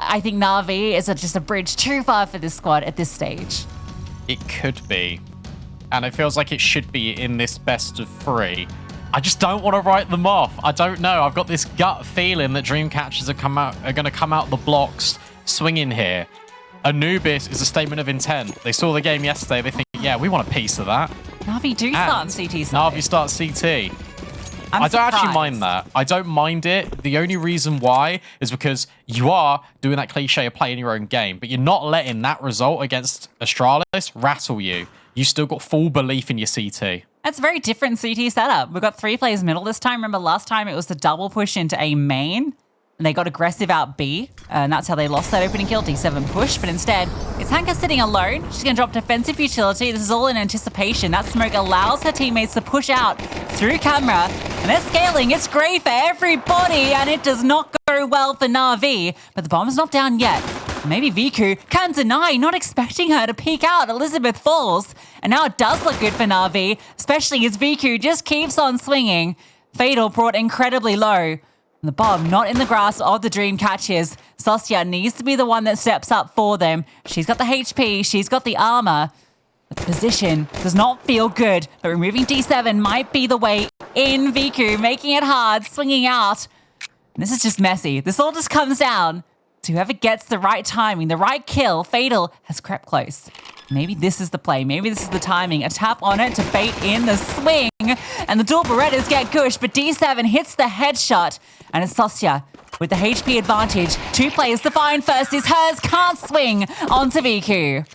I think NAVI is just a bridge too far for this squad at this stage. It could be. And it feels like it should be in this best of 3. I just don't want to write them off. I don't know. I've got this gut feeling that Dreamcatchers are going to come out the blocks swinging here. Anubis is a statement of intent. They saw the game yesterday. They think, yeah, we want a piece of that. NAVI do start on CT side. NAVI starts CT. I don't actually mind that. I don't mind it. The only reason why is because you are doing that cliche of playing your own game, but you're not letting that result against Astralis rattle you. You still got full belief in your CT. That's a very different CT setup. We've got 3 players middle this time. Remember last time it was the double push into A main, and they got aggressive out B, and that's how they lost that opening kill, D7 push. But instead, it's Hanka sitting alone. She's going to drop defensive utility. This is all in anticipation. That smoke allows her teammates to push out through camera, and they're scaling. It's great for everybody, and it does not go well for NAVI. But the bomb's not down yet. Maybe Viku can deny, not expecting her to peek out. Elizabeth falls, and now it does look good for NAVI, especially as Viku just keeps on swinging. Fatal brought incredibly low. The bomb not in the grasp of the Dreamcatchers. Sostia needs to be the one that steps up for them. She's got the HP, she's got the armor. But the position does not feel good, but removing D7 might be the way in. Viku making it hard, swinging out. And this is just messy. This all just comes down to whoever gets the right timing, the right kill. Fatal has crept close. Maybe this is the play. Maybe this is the timing. A tap on it to bait in the swing. And the dual Berettas get gushed, but D7 hits the headshot. And it's Sostia with the HP advantage. 2 players to find. First is hers. Can't swing onto Viku.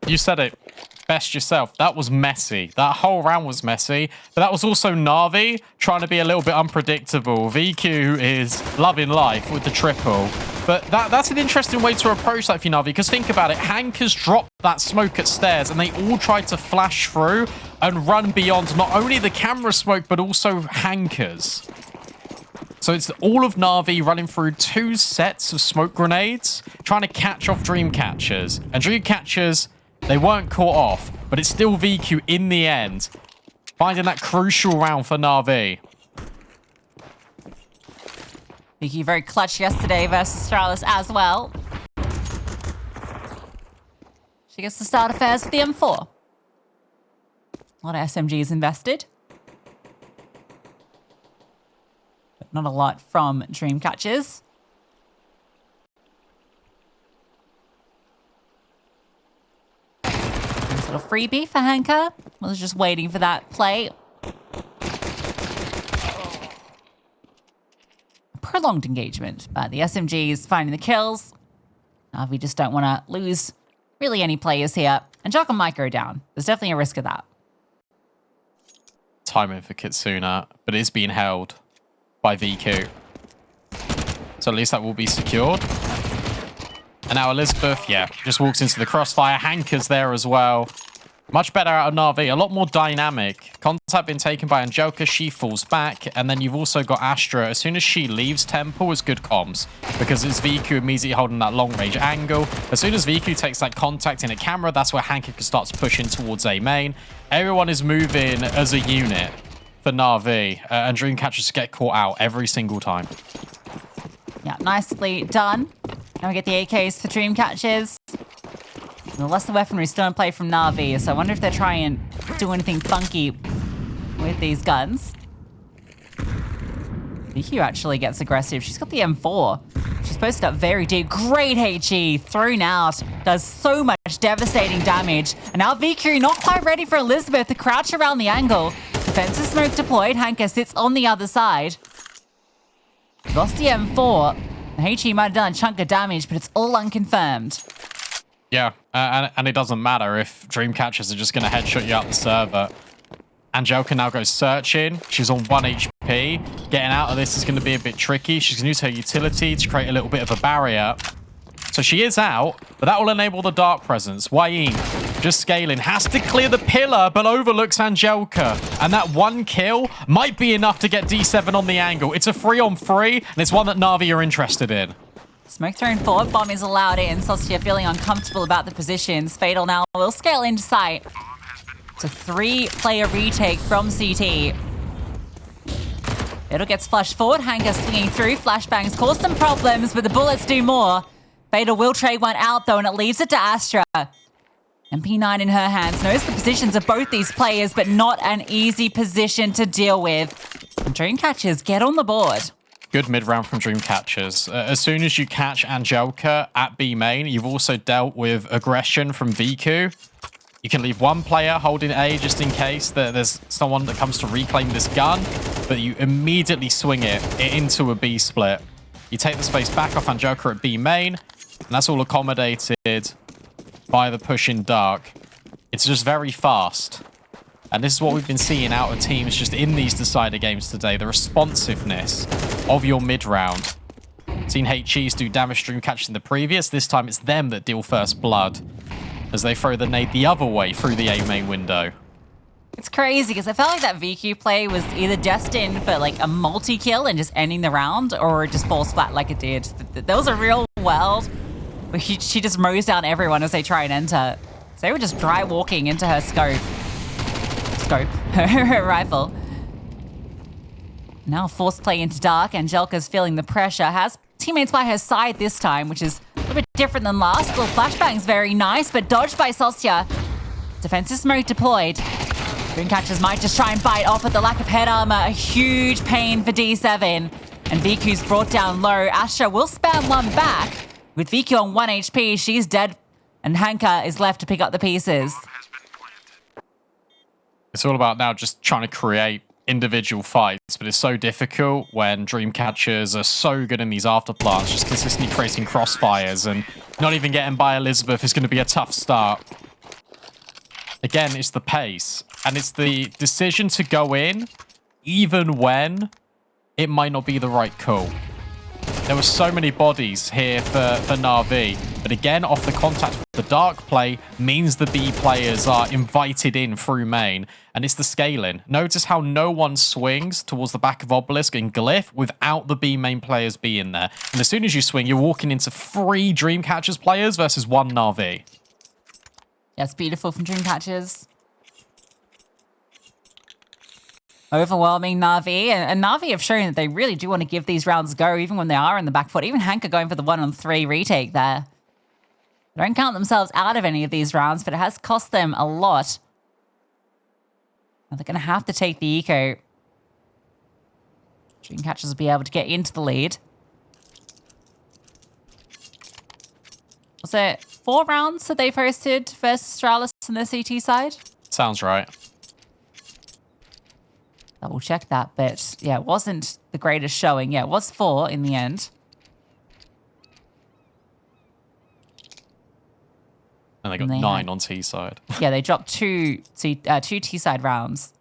You said it best yourself. That was messy. That whole round was messy. But that was also NAVI trying to be a little bit unpredictable. VQ is loving life with the triple. But that's an interesting way to approach that for NAVI, because think about it. Hankers dropped that smoke at stairs, and they all tried to flash through and run beyond not only the camera smoke, but also Hankers. So it's all of NAVI running through 2 sets of smoke grenades, trying to catch off Dreamcatchers. And Dreamcatchers, they weren't caught off, but it's still VQ in the end, finding that crucial round for NAVI. Vicky very clutch yesterday versus Astralis as well. She gets to start affairs with the M4. A lot of SMGs invested. But not a lot from Dreamcatchers. Nice little freebie for Hanka. Was just waiting for that play. Prolonged engagement, but the SMGs finding the kills. We just don't want to lose really any players here. And Jock and Mike are down. There's definitely a risk of that. Timing for Kitsuna, but it is being held by VQ. So at least that will be secured. And now Elizabeth, yeah, just walks into the crossfire. Hanker's there as well. Much better out of NAVI, a lot more dynamic. Contact been taken by Angelka, she falls back, and then you've also got Astra. As soon as she leaves Temple, it's good comms, because it's VQ immediately holding that long-range angle. As soon as VQ takes that contact in a camera, that's where Hanka can start to push in towards A main. Everyone is moving as a unit for NAVI, and Dreamcatchers get caught out every single time. Yeah, nicely done. Now we get the AKs for Dreamcatchers. The lesser weaponry still in play from NAVI, so I wonder if they're trying to do anything funky with these guns. VQ actually gets aggressive. She's got the M4. She's posted up very deep. Great HE. Thrown out. Does so much devastating damage. And now VQ not quite ready for Elizabeth to crouch around the angle. Defensive smoke deployed. Hanka sits on the other side. Lost the M4. The HE might have done a chunk of damage, but it's all unconfirmed. Yeah, and it doesn't matter if Dreamcatchers are just going to headshot you out the server. Angelka now goes searching. She's on 1 HP. Getting out of this is going to be a bit tricky. She's going to use her utility to create a little bit of a barrier. So she is out, but that will enable the dark presence. Wayne, just scaling, has to clear the pillar, but overlooks Angelka. And that 1 kill might be enough to get D7 on the angle. It's a 3-on-3, and it's one that NAVI are interested in. Smoke thrown forward, bomb is allowed in. Sostia feeling uncomfortable about the positions. Fatal now will scale into sight. It's a 3-player retake from CT. Fatal gets flushed forward. Hanka swinging through. Flashbangs cause some problems, but the bullets do more. Fatal will trade one out, though, and it leaves it to Astra. MP9 in her hands, knows the positions of both these players, but not an easy position to deal with. And Dreamcatchers get on the board. Good mid-round from Dreamcatchers. As soon as you catch Angelka at B main, you've also dealt with aggression from VQ. You can leave one player holding A just in case that there's someone that comes to reclaim this gun, but you immediately swing it into a B split. You take the space back off Angelka at B main, and that's all accommodated by the push in dark. It's just very fast. And this is what we've been seeing out of teams just in these decider games today. The responsiveness of your mid-round. Seen HEs do damage Dreamcatchers in the previous. This time it's them that deal first blood as they throw the nade the other way through the A main window. It's crazy because I felt like that VQ play was either destined for like a multi-kill and just ending the round, or it just falls flat like it did. There was a real world where she just mows down everyone as they try and enter. So they were just dry walking into her her rifle. Now forced play into dark. Angelka's feeling the pressure. Has teammates by her side this time, which is a little bit different than last. Little flashbang's very nice, but dodged by Sostia. Defensive smoke deployed. Dreamcatchers might just try and bite off at the lack of head armor. A huge pain for D7. And VQ's brought down low. Astra will spam one back. With VQ on 1 HP, she's dead. And Hanka is left to pick up the pieces. It's all about now just trying to create individual fights, but it's so difficult when Dreamcatchers are so good in these afterplants, just consistently creating crossfires, and not even getting by Elizabeth is going to be a tough start. Again, it's the pace, and it's the decision to go in, even when it might not be the right call. There were so many bodies here for NAVI, but again, off the contact of the dark play means the B players are invited in through main, and it's the scaling. Notice how no one swings towards the back of Obelisk and Glyph without the B main players being there. And as soon as you swing, you're walking into 3 Dreamcatchers players versus 1 NAVI. Yeah, it's beautiful from Dreamcatchers. Overwhelming Navi, and Navi have shown that they really do want to give these rounds a go, even when they are in the back foot. Even Hanka going for the 1-on-3 retake there. They don't count themselves out of any of these rounds, but it has cost them a lot. They're going to have to take the eco. Dreamcatchers will be able to get into the lead. Was it 4 rounds that they've hosted versus Astralis on the CT side? Sounds right. Double check that, but yeah, it wasn't the greatest showing. Yeah, it was 4 in the end. And they got 9 on T side. Yeah, they dropped 2 T side rounds.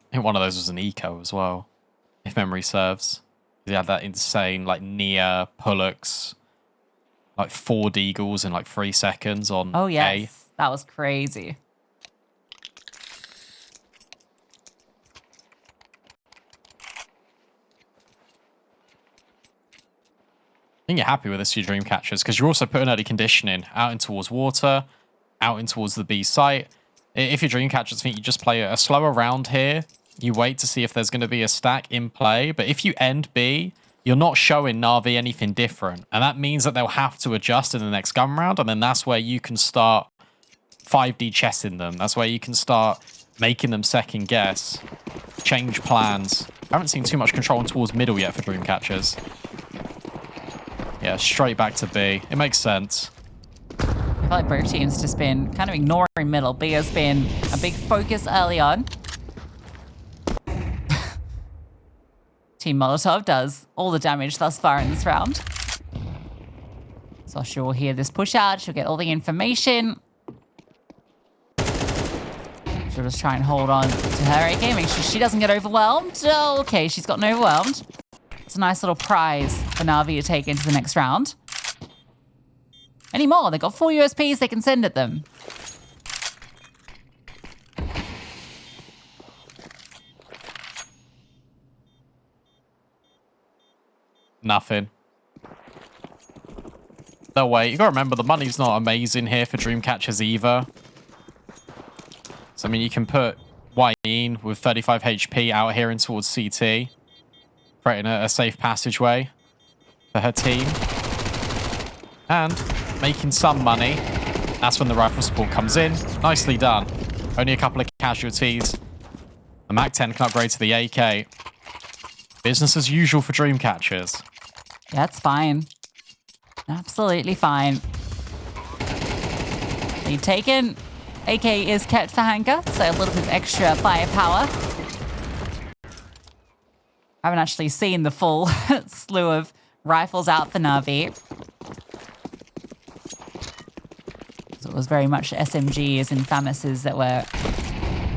I think one of those was an eco as well, if memory serves. He had that insane, like, Nia, Pullux, like 4 deagles in like 3 seconds on Oh, yes. A. That was crazy. I think you're happy with this, your Dreamcatchers, because you're also putting early conditioning out in towards water, out in towards the B site. If your Dreamcatchers think you just play a slower round here, you wait to see if there's going to be a stack in play. But if you end B, you're not showing Navi anything different. And that means that they'll have to adjust in the next gun round. And then that's where you can start 5D chessing them. That's where you can start making them second guess, change plans. I haven't seen too much control towards middle yet for Dreamcatchers. Yeah, straight back to B. It makes sense. I feel like both teams just been kind of ignoring middle. B has been a big focus early on. Team Molotov does all the damage thus far in this round. So she'll hear this push out. She'll get all the information. She'll just try and hold on to her AK, make sure she doesn't get overwhelmed. Oh, okay, she's gotten overwhelmed. It's a nice little prize for Navi to take into the next round. Any more? They've got 4 USPs they can send at them. Nothing. No way. You gotta remember, the money's not amazing here for Dreamcatchers either. So, I mean, you can put Wayne with 35 HP out here in towards CT, creating a safe passageway. for her team. And making some money. That's when the rifle support comes in. Nicely done. Only a couple of casualties. The MAC-10 can upgrade to the AK. Business as usual for Dreamcatchers. That's fine. Absolutely fine. Lead taken. AK is kept for Hanka, so a little bit of extra firepower. I haven't actually seen the full slew of rifles out for NAVI. So it was very much SMGs and FAMASs that were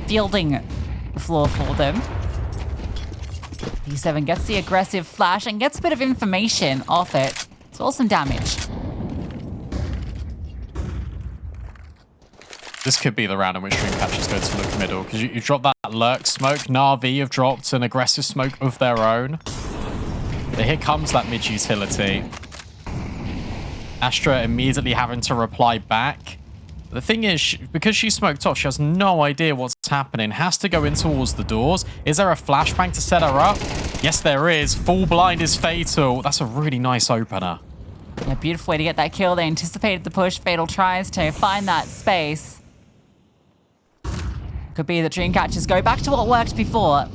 fielding the floor for them. D7 gets the aggressive flash and gets a bit of information off it, as well as some damage. This could be the round in which Dreamcatchers go to look middle, because you drop that lurk smoke. NAVI have dropped an aggressive smoke of their own. But here comes that mid utility. Astra immediately having to reply back. The thing is, because she smoked off, she has no idea what's happening. Has to go in towards the doors. Is there a flashbang to set her up? Yes, there is. Full blind is fatal. That's a really nice opener. Yeah, beautiful way to get that kill. They anticipated the push. Fatal tries to find that space. Could be that Dreamcatchers go back to what worked before.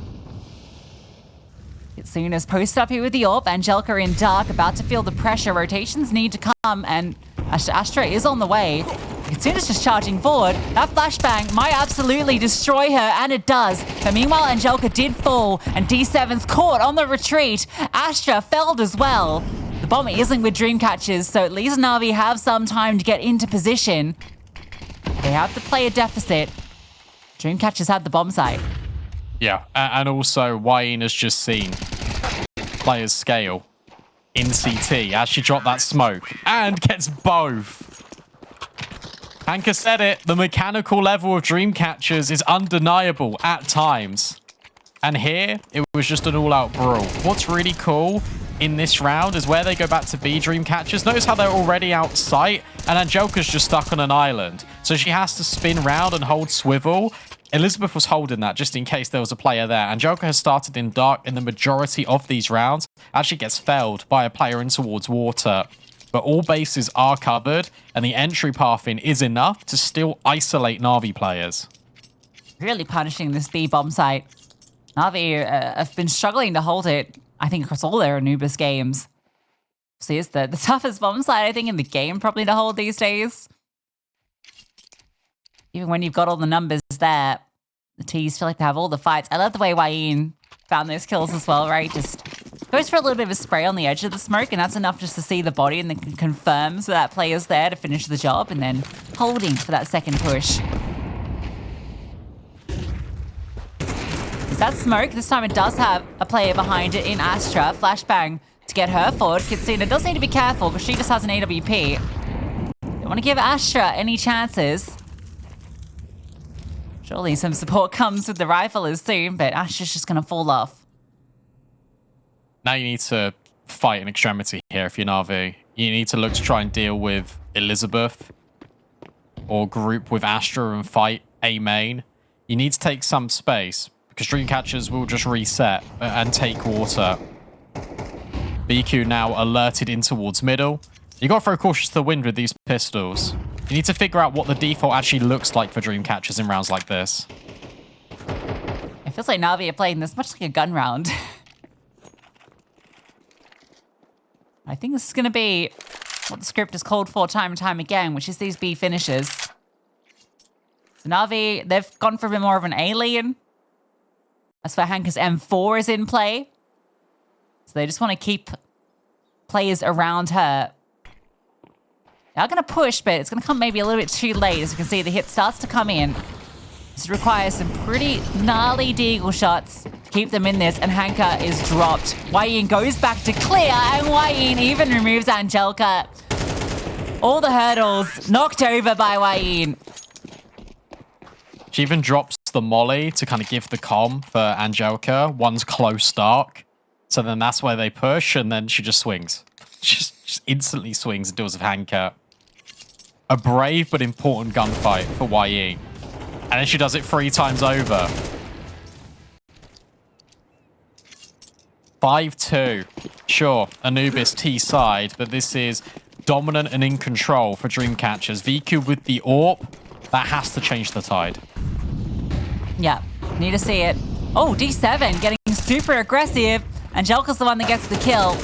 Kitsuna's posted up here with the AWP. Angelica in dark, about to feel the pressure. Rotations need to come, and Astra is on the way. Kitsuna's just charging forward. That flashbang might absolutely destroy her, and it does. But meanwhile, Angelica did fall, and D7's caught on the retreat. Astra felled as well. The bomb isn't with Dreamcatchers, so at least NAVI have some time to get into position. They have the player deficit. Dreamcatchers had the bomb site. Yeah, and also YN has just seen players scale in CT as she dropped that smoke and gets both. Hanka said it, the mechanical level of Dreamcatchers is undeniable at times. And here, it was just an all-out brawl. What's really cool in this round is where they go back to B Dreamcatchers. Notice how they're already out sight, and Angelica's just stuck on an island. So she has to spin round and hold swivel. Elizabeth was holding that just in case there was a player there. Angelica has started in dark in the majority of these rounds. Actually gets felled by a player in towards water. But all bases are covered, and the entry path in is enough to still isolate NAVI players. Really punishing this B bomb site. NAVI have been struggling to hold it, I think, across all their Anubis games. See, it's the toughest bomb site, I think, in the game probably to hold these days. Even when you've got all the numbers there, the T's feel like they have all the fights. I love the way YN found those kills as well, right? Just goes for a little bit of a spray on the edge of the smoke, and that's enough just to see the body and then confirms that player's there to finish the job, and then holding for that second push. Is that smoke? This time it does have a player behind it in Astra. Flashbang to get her forward. Kitsuna does need to be careful because she just has an AWP. Don't want to give Astra any chances. Surely some support comes with the riflers soon, but Astra's just going to fall off. Now you need to fight an extremity here if you're NAVI. You need to look to try and deal with Elizabeth or group with Astra and fight A main. You need to take some space because Dreamcatchers will just reset and take water. BQ now alerted in towards middle. You got to throw cautious to the wind with these pistols. You need to figure out what the default actually looks like for Dreamcatchers in rounds like this. It feels like NAVI are playing this much like a gun round. I think this is going to be what the script has called for time and time again, which is these B finishes. So NAVI, they've gone for a bit more of an alien. That's where Hanka's M4 is in play. So they just want to keep players around her. They're going to push, but it's going to come maybe a little bit too late. As you can see, the hit starts to come in. This requires some pretty gnarly deagle shots to keep them in this, and Hanka is dropped. YN goes back to clear, and YN even removes Angelica. All the hurdles knocked over by YN. She even drops the molly to kind of give the comm for Angelica. One's close dark. So then that's where they push, and then she just swings. Just instantly swings and deals with Hanka. A brave but important gunfight for YE. And then she does it 3 times over. 5-2. Sure, Anubis T side, but this is dominant and in control for Dreamcatchers. VQ with the AWP, that has to change the tide. Yeah, need to see it. Oh, D7 getting super aggressive. Angelica's the one that gets the kill.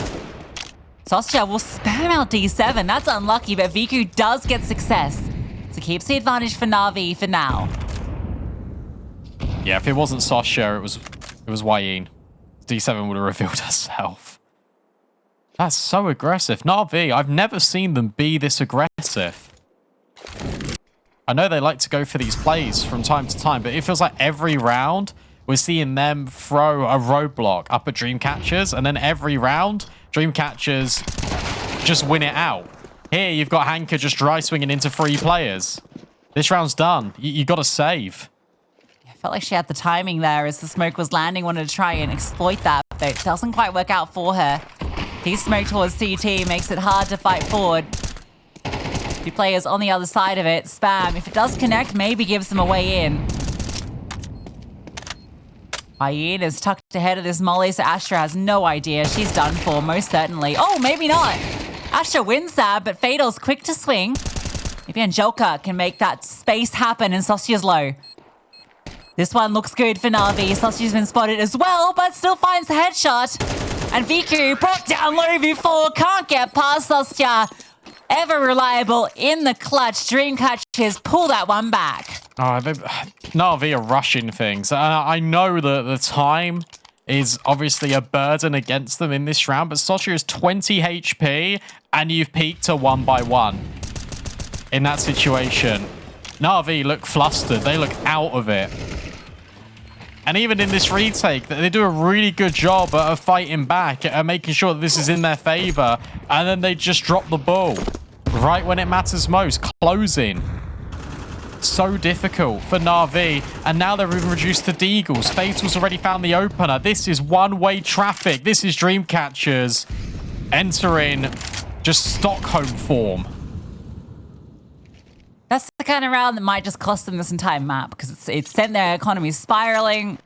Sostia will spam out D7. That's unlucky, but VQ does get success. So keeps the advantage for Na'Vi for now. Yeah, if it wasn't Sostia, it was Wayne. D7 would have revealed herself. That's so aggressive. Na'Vi, I've never seen them be this aggressive. I know they like to go for these plays from time to time, but it feels like every round we're seeing them throw a roadblock up at Dreamcatchers, and then every round, Dreamcatchers just win it out. Here, you've got Hanka just dry swinging into 3 players. This round's done. You got to save. I felt like she had the timing there as the smoke was landing, wanted to try and exploit that, but it doesn't quite work out for her. T-smoke towards CT makes it hard to fight forward. 2 players on the other side of it. Spam, if it does connect, maybe gives them a way in. Ian is tucked ahead of this molly, so Astra has no idea. She's done for, most certainly. Oh, maybe not. Astra wins that, but Fatal's quick to swing. Maybe Angelica can make that space happen, and Sostia's low. This one looks good for Na'Vi. Sostia's been spotted as well, but still finds the headshot. And VQ brought down low before, can't get past Sostia. Ever reliable in the clutch. Dreamcatchers pull that one back. Oh, Na'Vi are rushing things. I know that the time is obviously a burden against them in this round, but Sostia is 20 HP, and you've peaked to 1 by 1 in that situation. Na'Vi look flustered. They look out of it. And even in this retake, they do a really good job of fighting back and making sure that this is in their favor, and then they just drop the ball right when it matters most, closing. So difficult for Na'Vi, and now they're even reduced to Deagles. Fatal's already found the opener. This is one-way traffic. This is Dreamcatchers entering just Stockholm form. That's the kind of round that might just cost them this entire map, because it's sent their economy spiraling.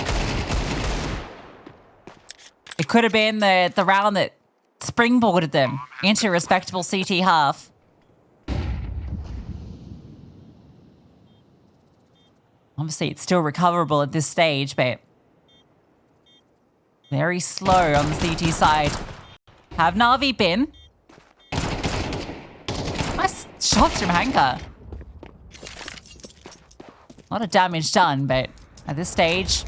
It could have been the round that springboarded them into a respectable CT half. Obviously, it's still recoverable at this stage, but very slow on the CT side. Have Na'Vi been? Nice shots from Hanka. A lot of damage done, but at this stage,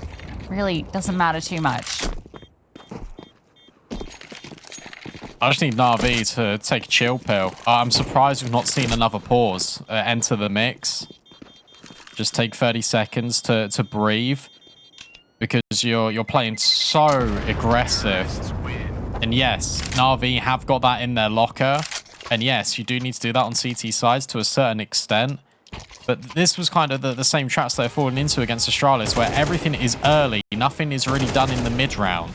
really doesn't matter too much. I just need Na'Vi to take a chill pill. I'm surprised we've not seen another pause enter the mix. Just take 30 seconds to breathe, because you're playing so aggressive. And yes, Na'Vi have got that in their locker. And yes, you do need to do that on CT sides to a certain extent. But this was kind of the same traps they're falling into against Astralis, where everything is early, nothing is really done in the mid round.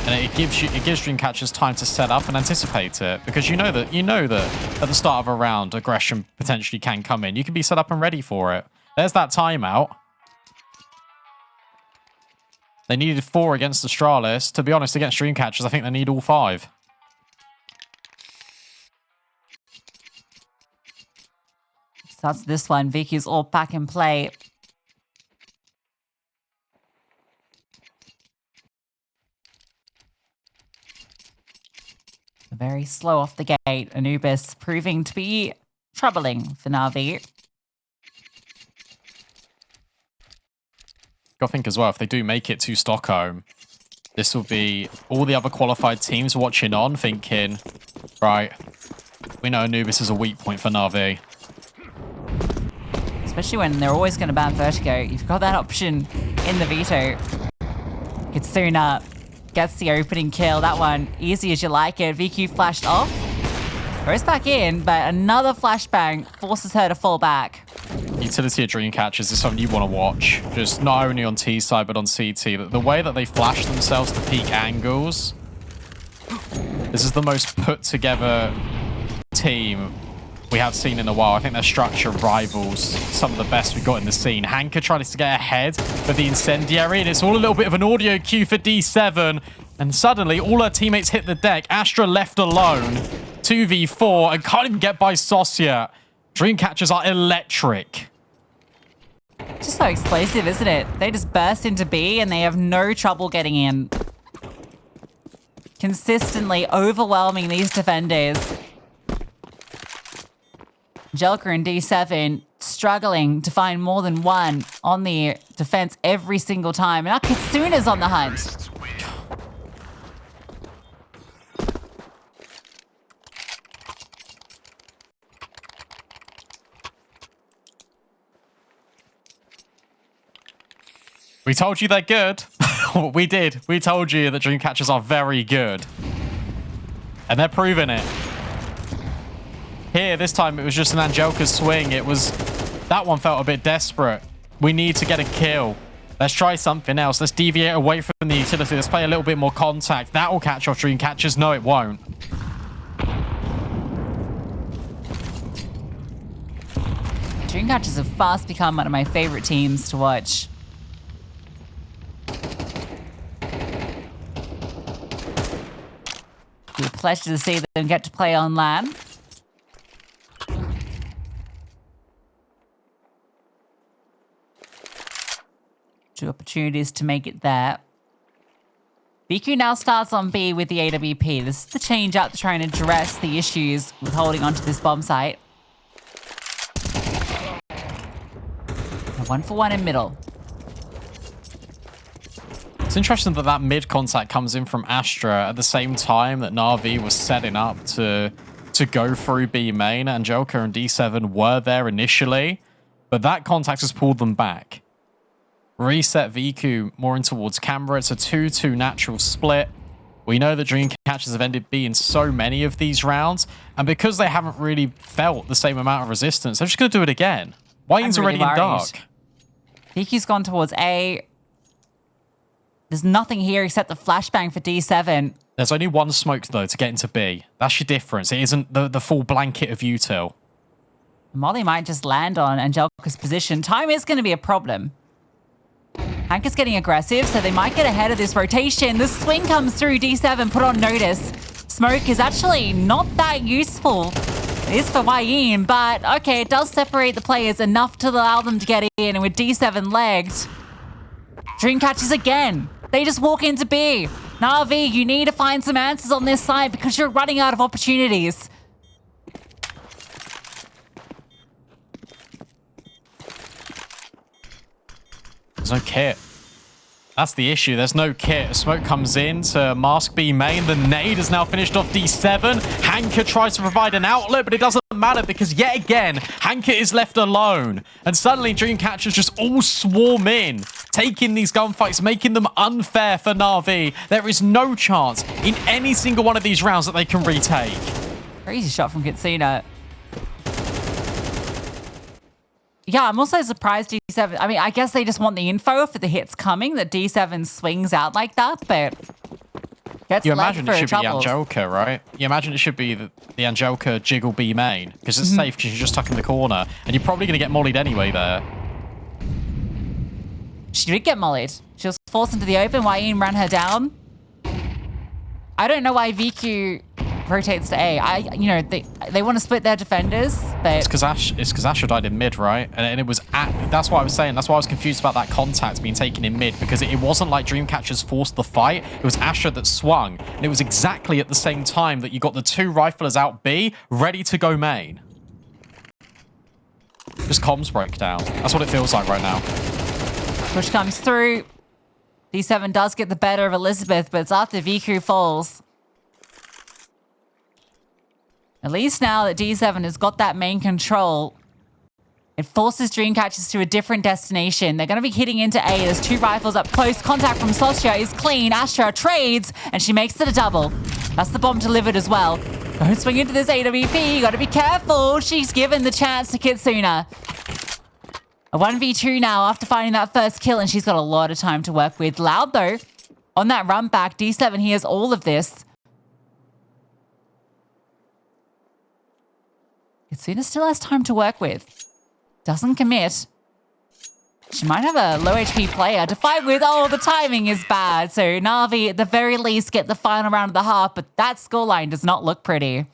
And it gives Dreamcatchers time to set up and anticipate it, because you know that at the start of a round, aggression potentially can come in. You can be set up and ready for it. There's that timeout. They needed 4 against Astralis. To be honest, against Dreamcatchers, I think they need all 5. So that's this one. Vicky's all back in play. Very slow off the gate. Anubis proving to be troubling for Na'Vi. I think as well, if they do make it to Stockholm, this will be all the other qualified teams watching on, thinking, right, we know Anubis is a weak point for Na'Vi. Especially when they're always going to ban Vertigo. You've got that option in the veto. Kitsuna gets the opening kill. That one, easy as you like it. VQ flashed off. Goes back in, but another flashbang forces her to fall back. Utility of Dreamcatchers is something you want to watch. Just not only on T side, but on CT. The way that they flash themselves to peak angles. This is the most put together team we have seen in a while. I think their structure rivals some of the best we've got in the scene. Hanka tries to get ahead of the incendiary, and it's all a little bit of an audio cue for D7. And suddenly, all her teammates hit the deck. Astra left alone. 2v4 and can't even get by Sosya. Dreamcatchers are electric. Just so explosive, isn't it? They just burst into B and they have no trouble getting in. Consistently overwhelming these defenders. Jelka and D7 struggling to find more than one on the defense every single time. And now Kitsuna's on the hunt. We told you they're good. We did. We told you that Dreamcatchers are very good. And they're proving it. Here, this time, it was just an Angelica's swing. It was... That one felt a bit desperate. We need to get a kill. Let's try something else. Let's deviate away from the utility. Let's play a little bit more contact. That will catch off Dreamcatchers. No, it won't. Dreamcatchers have fast become one of my favorite teams to watch. It's a pleasure to see them get to play on LAN. Two opportunities to make it there. BQ now starts on B with the AWP. This is the change up to try and address the issues with holding onto this bomb site. A 1-for-1 in middle. It's interesting that that mid contact comes in from Astra at the same time that Na'Vi was setting up to go through B main. Angelica and D7 were there initially, but that contact has pulled them back. Reset VQ more in towards camera. It's a 2-2 natural split. We know that Dreamcatchers have ended B in so many of these rounds, and because they haven't really felt the same amount of resistance, they're just going to do it again. Wayne's really already in dark. VQ's gone towards A. There's nothing here except the flashbang for D7. There's only one smoke, though, to get into B. That's your difference. It isn't the full blanket of util. Molly might just land on Angelica's position. Time is going to be a problem. Hank is getting aggressive, so they might get ahead of this rotation. The swing comes through. D7 put on notice. Smoke is actually not that useful. It is for Wayne, but okay, it does separate the players enough to allow them to get in. And with D7 legged, Dreamcatchers again. They just walk into B. Na'Vi, you need to find some answers on this side because you're running out of opportunities. There's no kit. That's the issue. There's no kit. Smoke comes in to mask B main. The nade has now finished off D7. Hanker tries to provide an outlet, but it doesn't matter because yet again, Hanker is left alone. And suddenly Dreamcatchers just all swarm in, taking these gunfights, making them unfair for Na'Vi. There is no chance in any single one of these rounds that they can retake. Crazy shot from Kitsuna. Yeah, I'm also surprised D7. I mean, I guess they just want the info for the hits coming, that D7 swings out like that, but gets you imagine it should troubles. be Angelica, right? You imagine it should be the Angelica jiggle B main, because it's safe because you're just stuck in the corner, and you're probably going to get mollied anyway there. She did get mollied. She was forced into the open. Wayne ran her down. I don't know why VQ rotates to A. They want to split their defenders, but it's because Asher died in mid, right? And it was that's what I was saying. That's why I was confused about that contact being taken in mid, because it wasn't like Dreamcatchers forced the fight. It was Asher that swung, and it was exactly at the same time that you got the two riflers out B ready to go main. Just comms broke down. That's what it feels like right now. push comes through. D7 does get the better of Elizabeth, but it's after VQ falls. At least now that D7 has got that main control, it forces Dreamcatchers to a different destination. They're going to be hitting into A. There's two rifles up close. Contact from Sosya is clean. Astra trades, and she makes it a double. That's the bomb delivered as well. Don't swing into this AWP. You got to be careful. She's given the chance to Kitsuna. A 1v2 now after finding that first kill, and she's got a lot of time to work with. Loud, though, on that run back. D7 hears all of this. Kitsuna still has time to work with. Doesn't commit. She might have a low HP player to fight with. Oh, the timing is bad. So Na'Vi, at the very least, get the final round of the half, but that scoreline does not look pretty.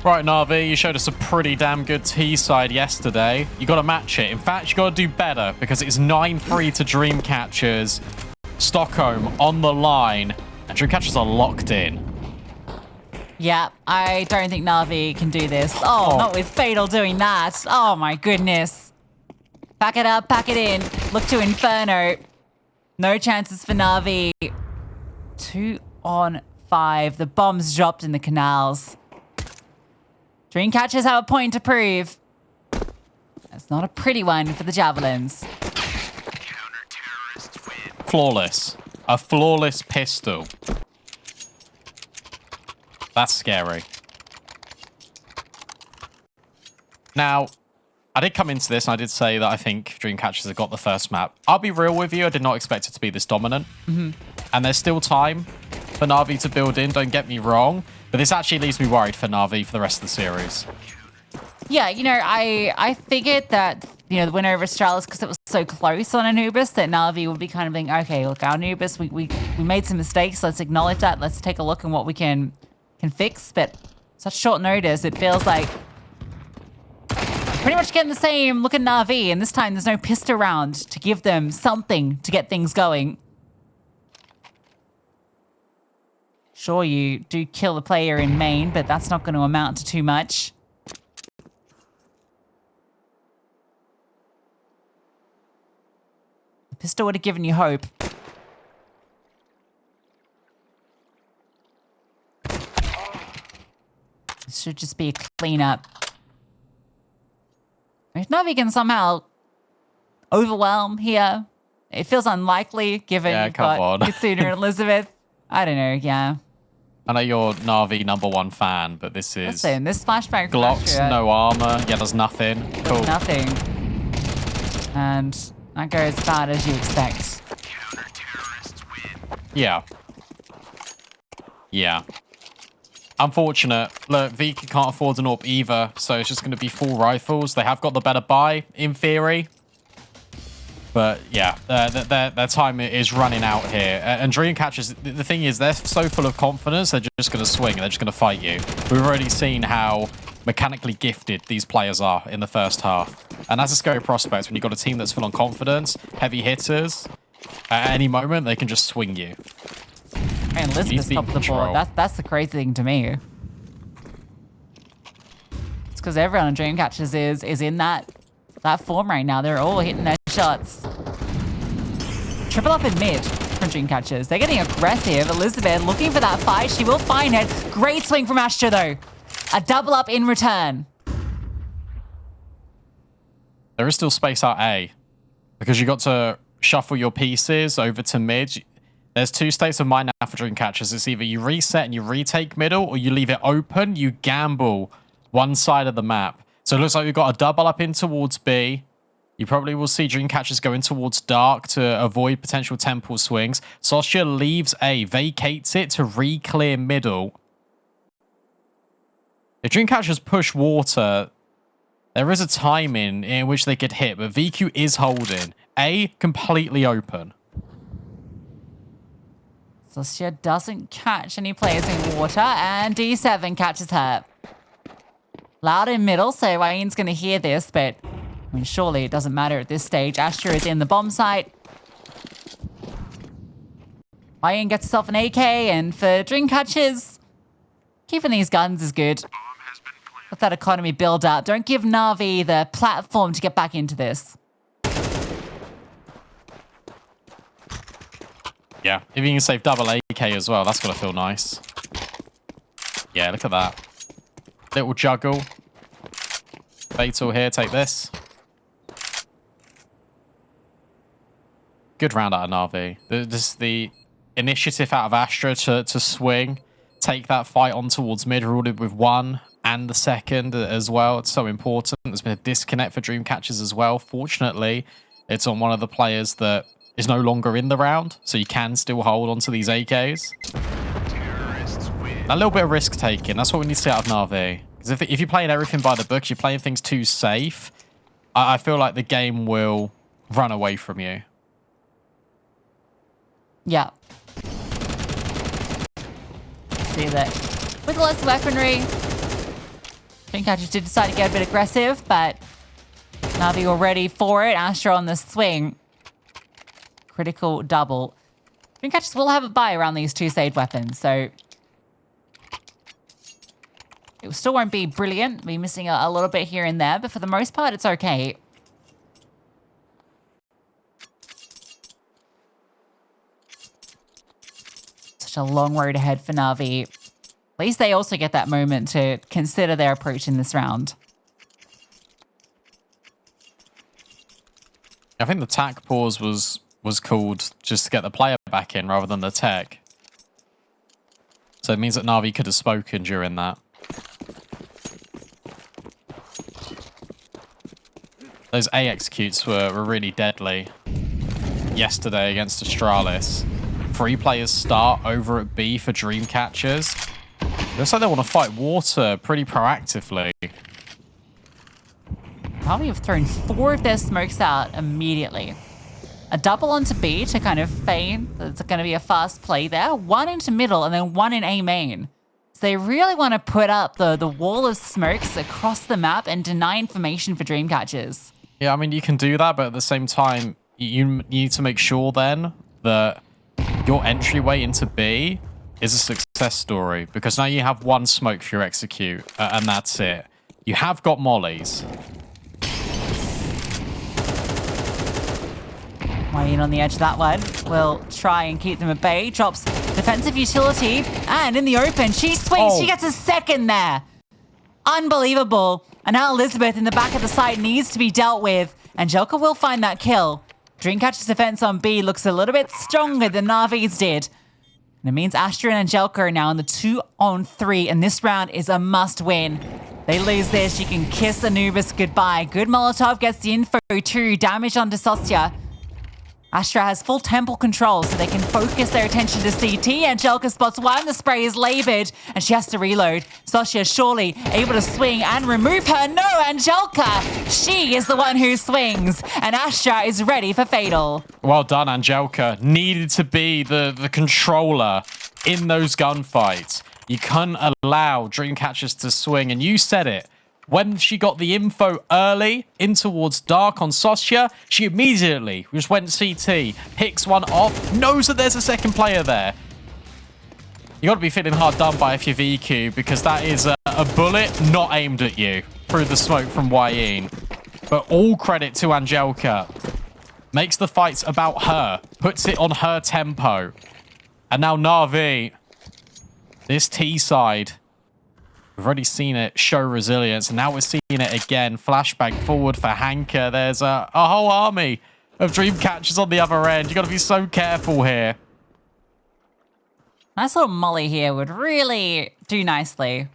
Right, Navi, you showed us a pretty damn good T side yesterday. You got to match it. In fact, you got to do better because it's 9-3 to Dreamcatchers. Stockholm on the line, and Dreamcatchers are locked in. Yeah, I don't think Navi can do this. Oh, not with Fatal doing that. Oh my goodness. Pack it up, pack it in. Look to Inferno. No chances for Navi. 2 on 5. The bomb's dropped in the canals. Dreamcatchers have a point to prove. That's not a pretty one for the Javelins. Flawless. A flawless pistol. That's scary. Now, I did come into this and I did say that I think Dreamcatchers have got the first map. I'll be real with you, I did not expect it to be this dominant. And there's still time for Na'Vi to build in, don't get me wrong. But this actually leaves me worried for Na'Vi for the rest of the series. Yeah, you know, I figured that, you know, the win over Astralis, because it was so close on Anubis, that Na'Vi would be kind of thinking, okay, look, our Anubis, we made some mistakes. Let's acknowledge that. Let's take a look at what we can fix. But such short notice, it feels like pretty much getting the same look at Na'Vi. And this time, there's no pistol round to give them something to get things going. Sure, you do kill a player in main, but that's not going to amount to too much. The pistol would have given you hope. This should just be a cleanup. If Navi can somehow overwhelm here, it feels unlikely given you've got Kitsuna and Elizabeth. I don't know, yeah. I know you're Navi #1 fan, but this is... Listen, this flashbang... Glocks, no armor. Yeah, there's nothing. Cool. Nothing. And that goes about as you expect. Yeah. Yeah. Unfortunate. Look, Vika can't afford an AWP either, so it's just going to be full rifles. They have got the better buy, in theory. But yeah, their time is running out here. And Dreamcatchers, the thing is, they're so full of confidence, they're just going to swing. They're just going to fight you. We've already seen how mechanically gifted these players are in the first half. And that's a scary prospect when you've got a team that's full on confidence, heavy hitters. At any moment, they can just swing you. And Elizabeth's top of the board. That's the crazy thing to me. It's because everyone in Dreamcatchers is in that form right now. They're all hitting their shots. Triple up in mid from Dreamcatchers. They're getting aggressive. Elizabeth looking for that fight. She will find it. Great swing from Astra though. A double up in return. There is still space out A because you got to shuffle your pieces over to mid. There's two states of mind now for Dreamcatchers. It's either you reset and you retake middle, or you leave it open, you gamble one side of the map. So it looks like we've got a double up in towards B. You probably will see Dreamcatchers go in towards dark to avoid potential temple swings. Sosha leaves A, vacates it to re-clear middle. If Dreamcatchers push water, there is a timing in which they could hit, but VQ is holding. A, completely open. Sosha doesn't catch any players in water, and D7 catches her. Loud in middle, so Wayne's going to hear this, but I mean, surely it doesn't matter at this stage. Astra is in the bomb site. Wayne gets herself an AK, and for Dreamcatchers, keeping these guns is good. Let that economy build up. Don't give Navi the platform to get back into this. Yeah, if you can save double AK as well, that's going to feel nice. Yeah, look at that. Little juggle. Fatal here, take this. Good round out of Navi. This is the initiative out of Astra to swing. Take that fight on towards mid, rewarded with one and the second as well. It's so important. There's been a disconnect for Dreamcatchers as well. Fortunately, it's on one of the players that is no longer in the round, so you can still hold on to these AKs. A little bit of risk taking. That's what we need to see out of Navi. Because if you're playing everything by the book, you're playing things too safe, I feel like the game will run away from you. Yeah. See that with less weaponry, Dreamcatchers did decide to get a bit aggressive, but Navi all ready for it. Astra on the swing. Critical double. Dreamcatchers will have a buy around these two saved weapons, so it still won't be brilliant. We'll be missing a little bit here and there, but for the most part, it's okay. Such a long road ahead for Navi. At least they also get that moment to consider their approach in this round. I think the tack pause was called just to get the player back in rather than the tech. So it means that Navi could have spoken during that. Those A executes were really deadly yesterday against Astralis. 3 players start over at B for Dreamcatchers. Looks like they want to fight water pretty proactively. Navi have thrown 4 of their smokes out immediately. A double onto B to kind of feign that it's going to be a fast play there. 1 into middle and then 1 in A main. So they really want to put up the wall of smokes across the map and deny information for Dreamcatchers. Yeah, I mean, you can do that, but at the same time, you need to make sure then that your entryway into B is a success story because now you have one smoke for your execute, and that's it. You have got mollies. Way in on the edge of that one. Will try and keep them at bay. Drops defensive utility. And in the open, she swings. She gets a second there. Unbelievable. And now Elizabeth in the back of the site needs to be dealt with. Angelica will find that kill. Dreamcatcher's defense on B looks a little bit stronger than Navi's did. And it means Astra and Angelica are now in the 2-on-3. And this round is a must-win. They lose this. She can kiss Anubis goodbye. Good Molotov gets the info too. Damage on Socia. Astra has full temple control, so they can focus their attention to CT. Angelica spots one. The spray is labored, and she has to reload. Socia surely able to swing and remove her. No, Angelica! She is the one who swings, and Astra is ready for Fatal. Well done, Angelica. Needed to be the controller in those gunfights. You couldn't allow Dreamcatchers to swing, and you said it. When she got the info early in towards dark on Socia, she immediately just went CT, picks one off, knows that there's a second player there. You got to be feeling hard done by if you're VQ, because that is a bullet not aimed at you through the smoke from Wayne. But all credit to Angelica. Makes the fights about her, puts it on her tempo. And now Navi, this T side. We've already seen it show resilience, and now we're seeing it again. Flashback forward for Hanka. There's a whole army of Dreamcatchers on the other end. You got to be so careful here. Nice little molly here would really do nicely.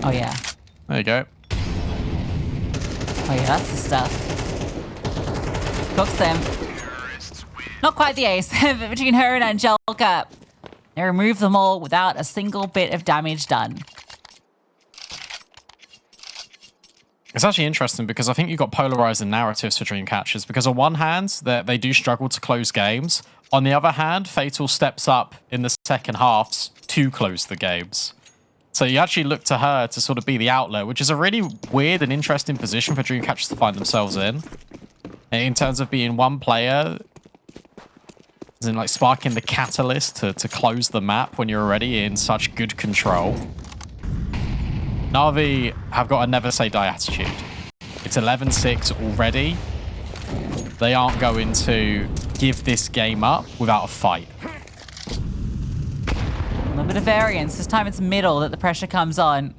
Oh, yeah. There you go. Oh, yeah, that's the stuff. Cooks them. Not quite the ace between her and Angelica. They remove them all without a single bit of damage done. It's actually interesting because I think you've got polarizing narratives for Dreamcatchers, because on one hand, they do struggle to close games. On the other hand, Fatal steps up in the second halves to close the games. So you actually look to her to sort of be the outlet, which is a really weird and interesting position for Dreamcatchers to find themselves in terms of being one player, as in like sparking the catalyst to close the map when you're already in such good control. Navi have got a never say die attitude. It's 11-6 already. They aren't going to give this game up without a fight. A little bit of variance. This time it's middle that the pressure comes on.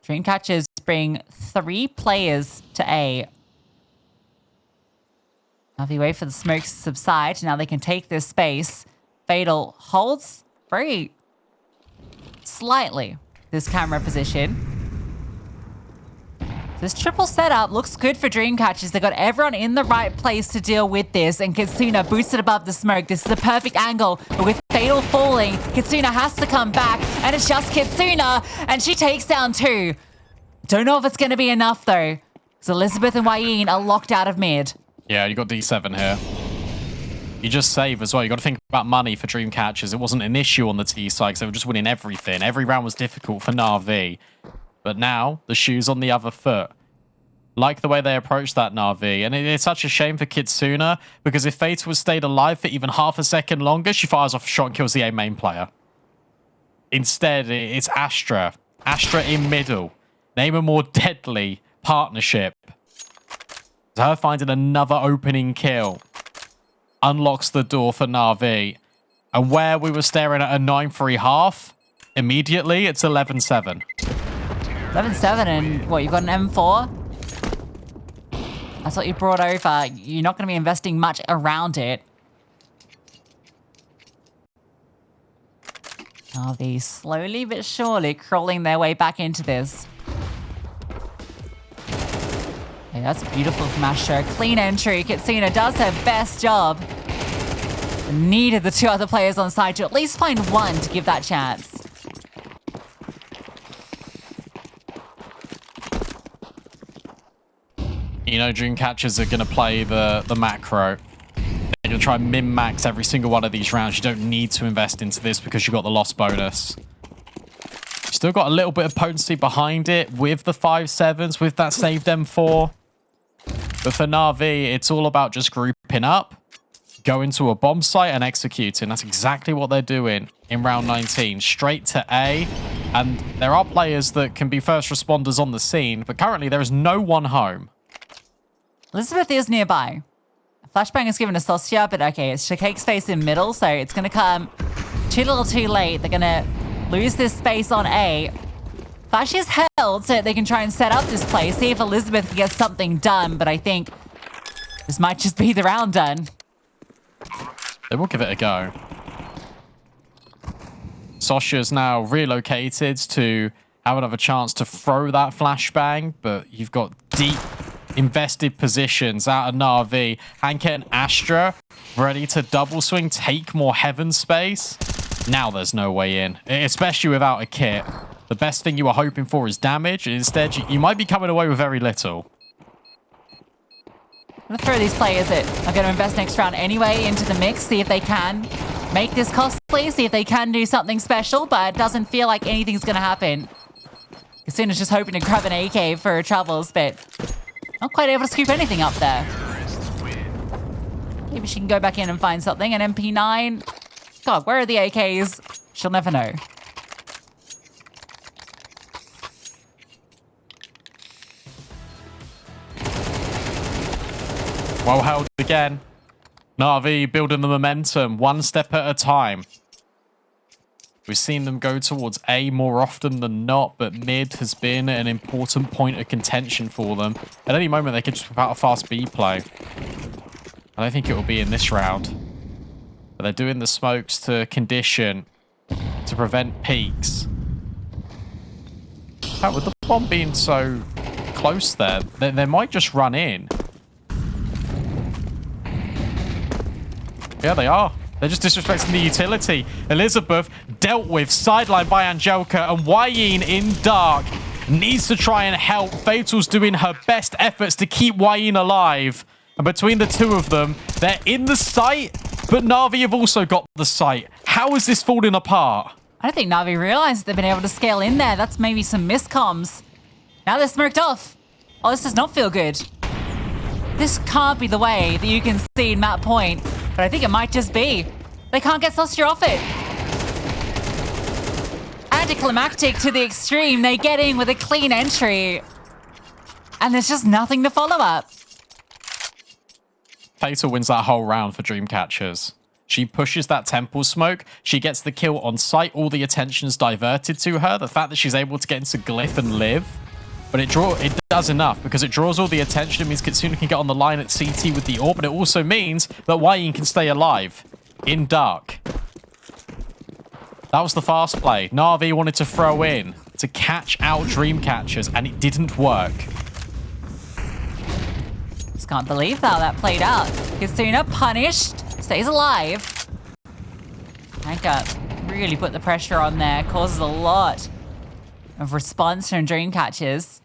Dreamcatchers bring 3 players to A. Navi wait for the smoke to subside. Now they can take this space. Fatal holds very slightly this camera position. This triple setup looks good for Dreamcatchers. They got everyone in the right place to deal with this, and Kitsuna boosted above the smoke. This is a perfect angle, but with Fatal falling, Kitsuna has to come back, and it's just Kitsuna, and she takes down 2. Don't know if it's going to be enough, though, because Elizabeth and Wayne are locked out of mid. Yeah, you got D7 here. You just save as well. You got to think about money for Dreamcatchers. It wasn't an issue on the T side because they were just winning everything. Every round was difficult for Na'Vi. But now, the shoe's on the other foot. Like the way they approached that Na'Vi. And it's such a shame for Kitsuna, because if Fatal was stayed alive for even half a second longer, she fires off a shot and kills the A main player. Instead, it's Astra. Astra in middle. Name a more deadly partnership. Her finding another opening kill unlocks the door for Na'Vi. And where we were staring at a 9-3 half, immediately it's 11-7. 11-7, and what, you've got an M4? That's what you brought over. You're not going to be investing much around it. Na'Vi slowly but surely crawling their way back into this. Hey, that's beautiful from Astra. Clean entry. Kitsuna does her best job. Needed the 2 other players on side to at least find one to give that chance. You know, Dreamcatchers are going to play the macro. They're going to try and min-max every single one of these rounds. You don't need to invest into this because you've got the loss bonus. Still got a little bit of potency behind it with the 5-7s, with that saved M4. But for NAVI, it's all about just grouping up, going to a bomb site and executing. That's exactly what they're doing in round 19. Straight to A. And there are players that can be first responders on the scene, but currently there is no one home. Elizabeth is nearby. Flashbang is given to Sostia, but okay, it's Shacake's space in middle, so it's going to come too little too late. They're going to lose this space on A. Flash is held so that they can try and set up this play, see if Elizabeth can get something done, but I think this might just be the round done. They will give it a go. Sosha's now relocated to have another chance to throw that flashbang, but you've got deep invested positions out of Na'Vi. Hanka and Astra ready to double swing, take more heaven space. Now there's no way in, especially without a kit. The best thing you were hoping for is damage. Instead, you might be coming away with very little. I'm going to throw these players that are going to invest next round anyway into the mix, see if they can make this costly, see if they can do something special, but it doesn't feel like anything's going to happen. Kasuna's just hoping to grab an AK for troubles, but not quite able to scoop anything up there. Maybe she can go back in and find something. An MP9. God, where are the AKs? She'll never know. Well held again. Na'Vi building the momentum one step at a time. We've seen them go towards A more often than not, but mid has been an important point of contention for them. At any moment, they could just whip out a fast B play. I don't think it will be in this round. But they're doing the smokes to condition, to prevent peaks. How with the bomb being so close there, they might just run in. Yeah, they are. They're just disrespecting the utility. Elizabeth dealt with, sidelined by Angelica, and Wayne in dark needs to try and help. Fatal's doing her best efforts to keep Wayne alive. And between the two of them, they're in the site, but Na'Vi have also got the site. How is this falling apart? I don't think Na'Vi realized they've been able to scale in there. That's maybe some miscoms. Now they're smoked off. Oh, this does not feel good. This can't be the way that you can see in map point. But I think it might just be. They can't get Sostia off it. Anticlimactic to the extreme. They get in with a clean entry. And there's just nothing to follow up. Fatal wins that whole round for Dreamcatchers. She pushes that temple smoke. She gets the kill on site. All the attention's diverted to her. The fact that she's able to get into Glyph and live. But it does enough because it draws all the attention. It means Kitsuna can get on the line at CT with the orb, but it also means that Wayne can stay alive in dark. That was the fast play. Na'Vi wanted to throw in to catch out Dreamcatchers, and it didn't work. Just can't believe how that played out. Kitsuna punished, stays alive. Hanka really put the pressure on there, causes a lot of response from Dreamcatchers.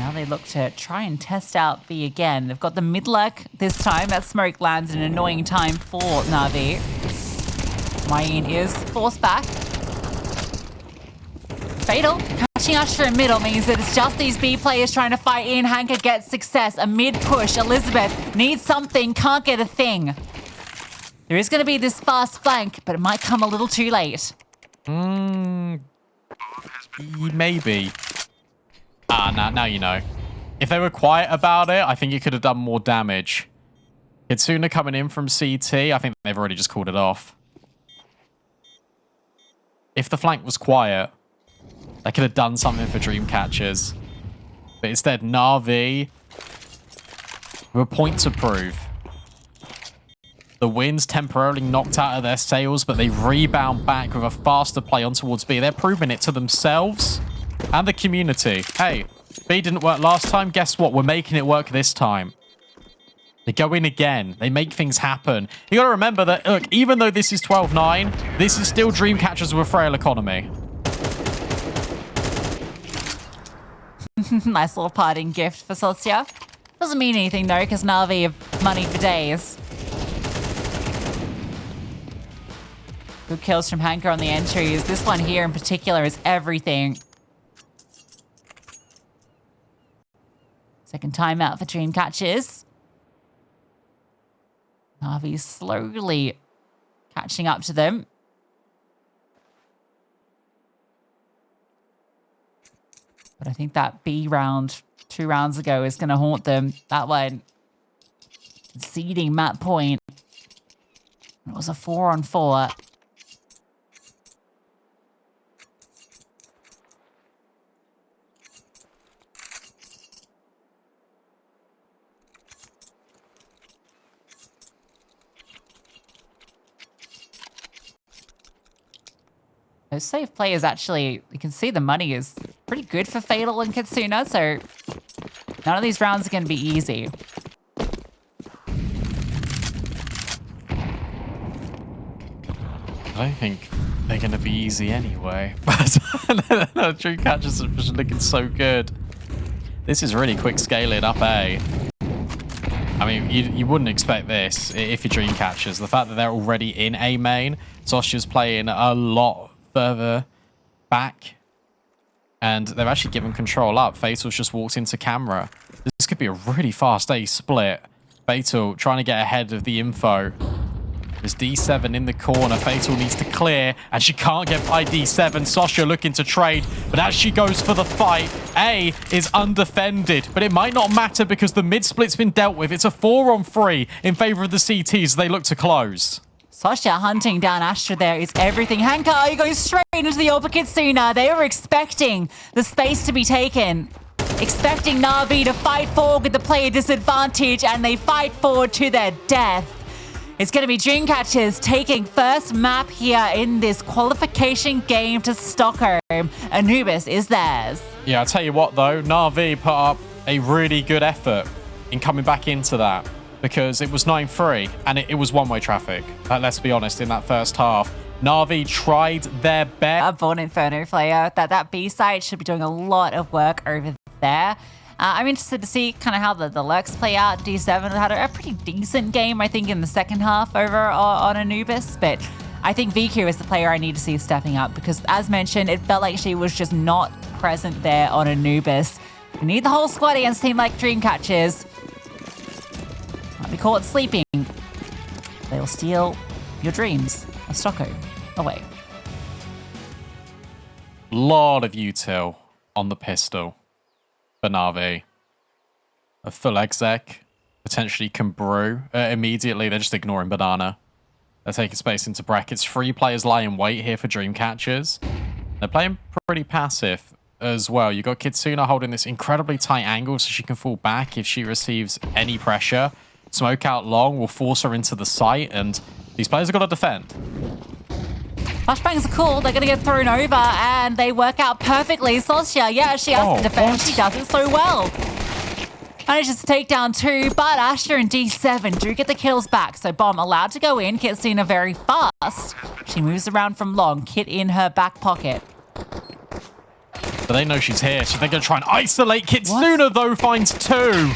Now they look to try and test out B again. They've got the mid lurk this time. That smoke lands in an annoying time for Na'Vi. Wayne is forced back. Fatal. Catching Astra in middle means that it's just these B players trying to fight in. Hanka gets success. A mid push. Elizabeth needs something. Can't get a thing. There is going to be this fast flank, but it might come a little too late. Maybe. Now you know. If they were quiet about it, I think it could have done more damage. Kitsuna coming in from CT, I think they've already just called it off. If the flank was quiet, they could have done something for Dreamcatchers. But instead, Na'Vi with a point to prove. The wind's temporarily knocked out of their sails, but they rebound back with a faster play on towards B. They're proving it to themselves and the community. Hey, B didn't work last time. Guess what? We're making it work this time. They go in again. They make things happen. You got to remember that, look, even though this is 12-9, this is still Dreamcatchers with a frail economy. Nice little parting gift for Sostia. Doesn't mean anything though, because Na'Vi have money for days. Good kills from Hanker on the entries. This one here in particular is everything. Second timeout for Dreamcatchers. Navi slowly catching up to them. But I think that B round 2 rounds ago is going to haunt them. That one conceding map point. It was a 4-on-4. Those safe players actually, you can see the money is pretty good for Fatal and Kitsuna, so none of these rounds are going to be easy. I don't think they're going to be easy anyway. But Dreamcatchers are just looking so good. This is really quick scaling up A. I mean, you wouldn't expect this if you're Dreamcatchers. The fact that they're already in A main, Soshia's playing a lot further back, and they've actually given control up. Fatal's just walked into camera. This could be a really fast A split. Fatal trying to get ahead of the info. There's D7 in the corner. Fatal needs to clear, and she can't get by D7. Soshia looking to trade, but as she goes for the fight, A is undefended. But it might not matter because the mid-split's been dealt with. It's a 4-on-3 in favor of the CTs as they look to close. Soshia hunting down Astra there is everything. Hanka, are you going straight into the upper Kitsuna? They were expecting the space to be taken. Expecting Navi to fight forward with the player disadvantage, and they fight forward to their death. It's going to be Dreamcatchers taking first map here in this qualification game to Stockholm. Anubis is theirs. Yeah, I'll tell you what though, NAVI put up a really good effort in coming back into that, because it was 9-3 and it was one-way traffic. Let's be honest, in that first half, NAVI tried their best. A born Inferno player, that B side should be doing a lot of work over there. I'm interested to see kind of how the lurks play out. D7 had a pretty decent game, I think, in the second half over on Anubis, but I think VQ is the player I need to see stepping up because, as mentioned, it felt like she was just not present there on Anubis. We need the whole squad against a team like Dreamcatchers. Might be caught sleeping. They will steal your dreams of Stockholm away. Lot of util on the pistol for Navi. A full exec potentially can brew. Immediately, they're just ignoring Banana. They're taking space into brackets. 3 players lie in wait here for Dreamcatchers. They're playing pretty passive as well. You've got Kitsuna holding this incredibly tight angle so she can fall back if she receives any pressure. Smoke out long will force her into the site, and these players have got to defend. Flashbangs are cool. They're going to get thrown over, and they work out perfectly. Soshia, yeah, she has to defend. What? She does it so well. Manages to take down 2, but Asher and D7 do get the kills back. So Bomb allowed to go in. Kitsuna very fast. She moves around from long. Kit in her back pocket. But they know she's here, so they're going to try and isolate. Kitsuna, though, finds 2.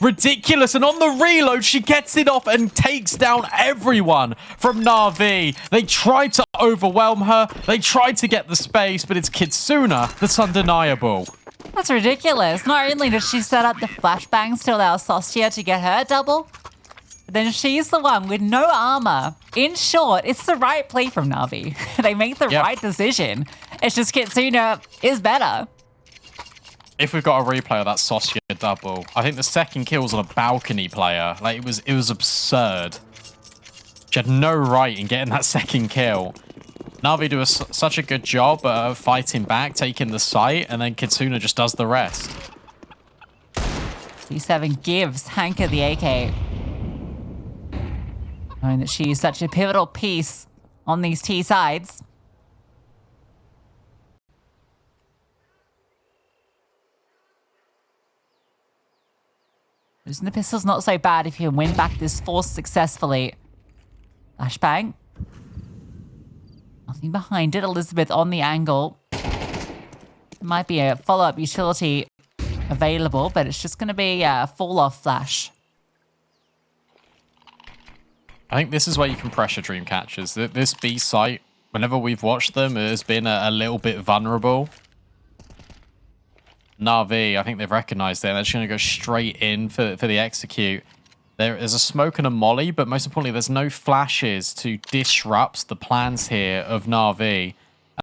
Ridiculous, and on the reload, she gets it off and takes down everyone from Navi. They tried to overwhelm her. They tried to get the space, but it's Kitsuna that's undeniable. That's ridiculous. Not only did she set up the flashbangs to allow Soshia to get her double, but then she's the one with no armor. In short, it's the right play from Navi. They make the right decision. It's just Kitsuna is better. If we've got a replay of that Soshia double, I think the second kill was on a balcony player. Like, it was absurd. She had no right in getting that second kill. Navi do such a good job of fighting back, taking the site, and then Kitsuna just does the rest. D7 gives Hanka the AK. Knowing that she is such a pivotal piece on these T sides. Losing the pistol's not so bad if you can win back this force successfully. Flashbang. Nothing behind it. Elizabeth on the angle. There might be a follow-up utility available, but it's just going to be a fall-off flash. I think this is where you can pressure Dreamcatchers. This B site whenever we've watched them, it has been a little bit vulnerable. NAVI, I think they've recognized it. They're just going to go straight in for the execute. There is a smoke and a molly, but most importantly, there's no flashes to disrupt the plans here of NAVI.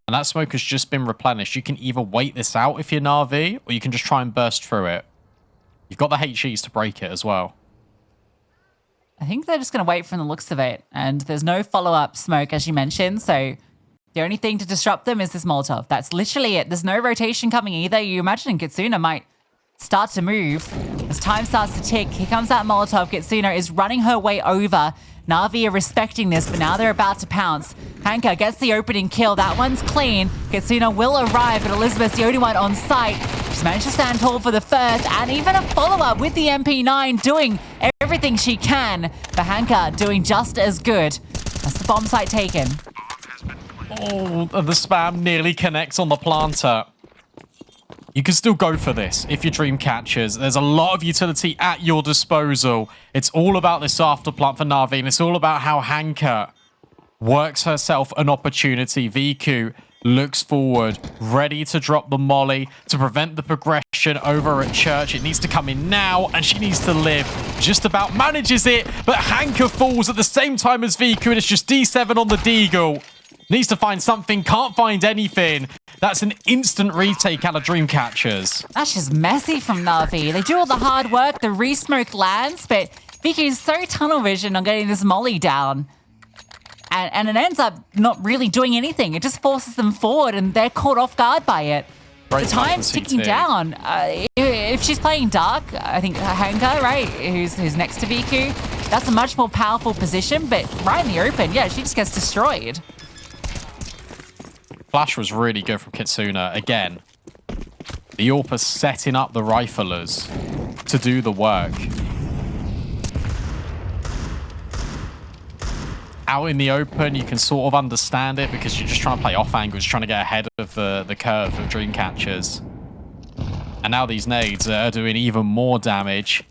And that smoke has just been replenished. You can either wait this out if you're NAVI, or you can just try and burst through it. You've got the HEs to break it as well. I think they're just going to wait from the looks of it. And there's no follow-up smoke, as you mentioned. So the only thing to disrupt them is this Molotov. That's literally it. There's no rotation coming either. You imagine Kitsuna might start to move as time starts to tick. Here comes that Molotov. Kitsuna is running her way over. Na'Vi are respecting this, but now they're about to pounce. Hanka gets the opening kill. That one's clean. Kitsuna will arrive, but Elizabeth's the only one on site. She's managed to stand tall for the first, and even a follow-up with the MP9, doing everything she can. But Hanka doing just as good. That's the bomb site taken. Oh, the spam nearly connects on the planter. You can still go for this if you're dream catchers. There's a lot of utility at your disposal. It's all about this after plant for Na'Vi, and it's all about how Hanka works herself an opportunity. VQ looks forward, ready to drop the molly to prevent the progression over at Church. It needs to come in now, and she needs to live. Just about manages it, but Hanka falls at the same time as VQ, and it's just D7 on the Deagle. Needs to find something, can't find anything. That's an instant retake out of Dreamcatchers. That's just messy from Na'Vi. They do all the hard work, the re-smoke lands, but VQ's so tunnel vision on getting this molly down. And it ends up not really doing anything. It just forces them forward, and they're caught off guard by it. Great the time's ticking down. If she's playing Dark, I think Hanka, right, who's next to VQ, that's a much more powerful position, but right in the open, yeah, she just gets destroyed. Flash was really good from Kitsuna. Again, the AWPer setting up the riflers to do the work. Out in the open, you can sort of understand it because you're just trying to play off angles, trying to get ahead of the curve of Dreamcatchers. And now these nades are doing even more damage.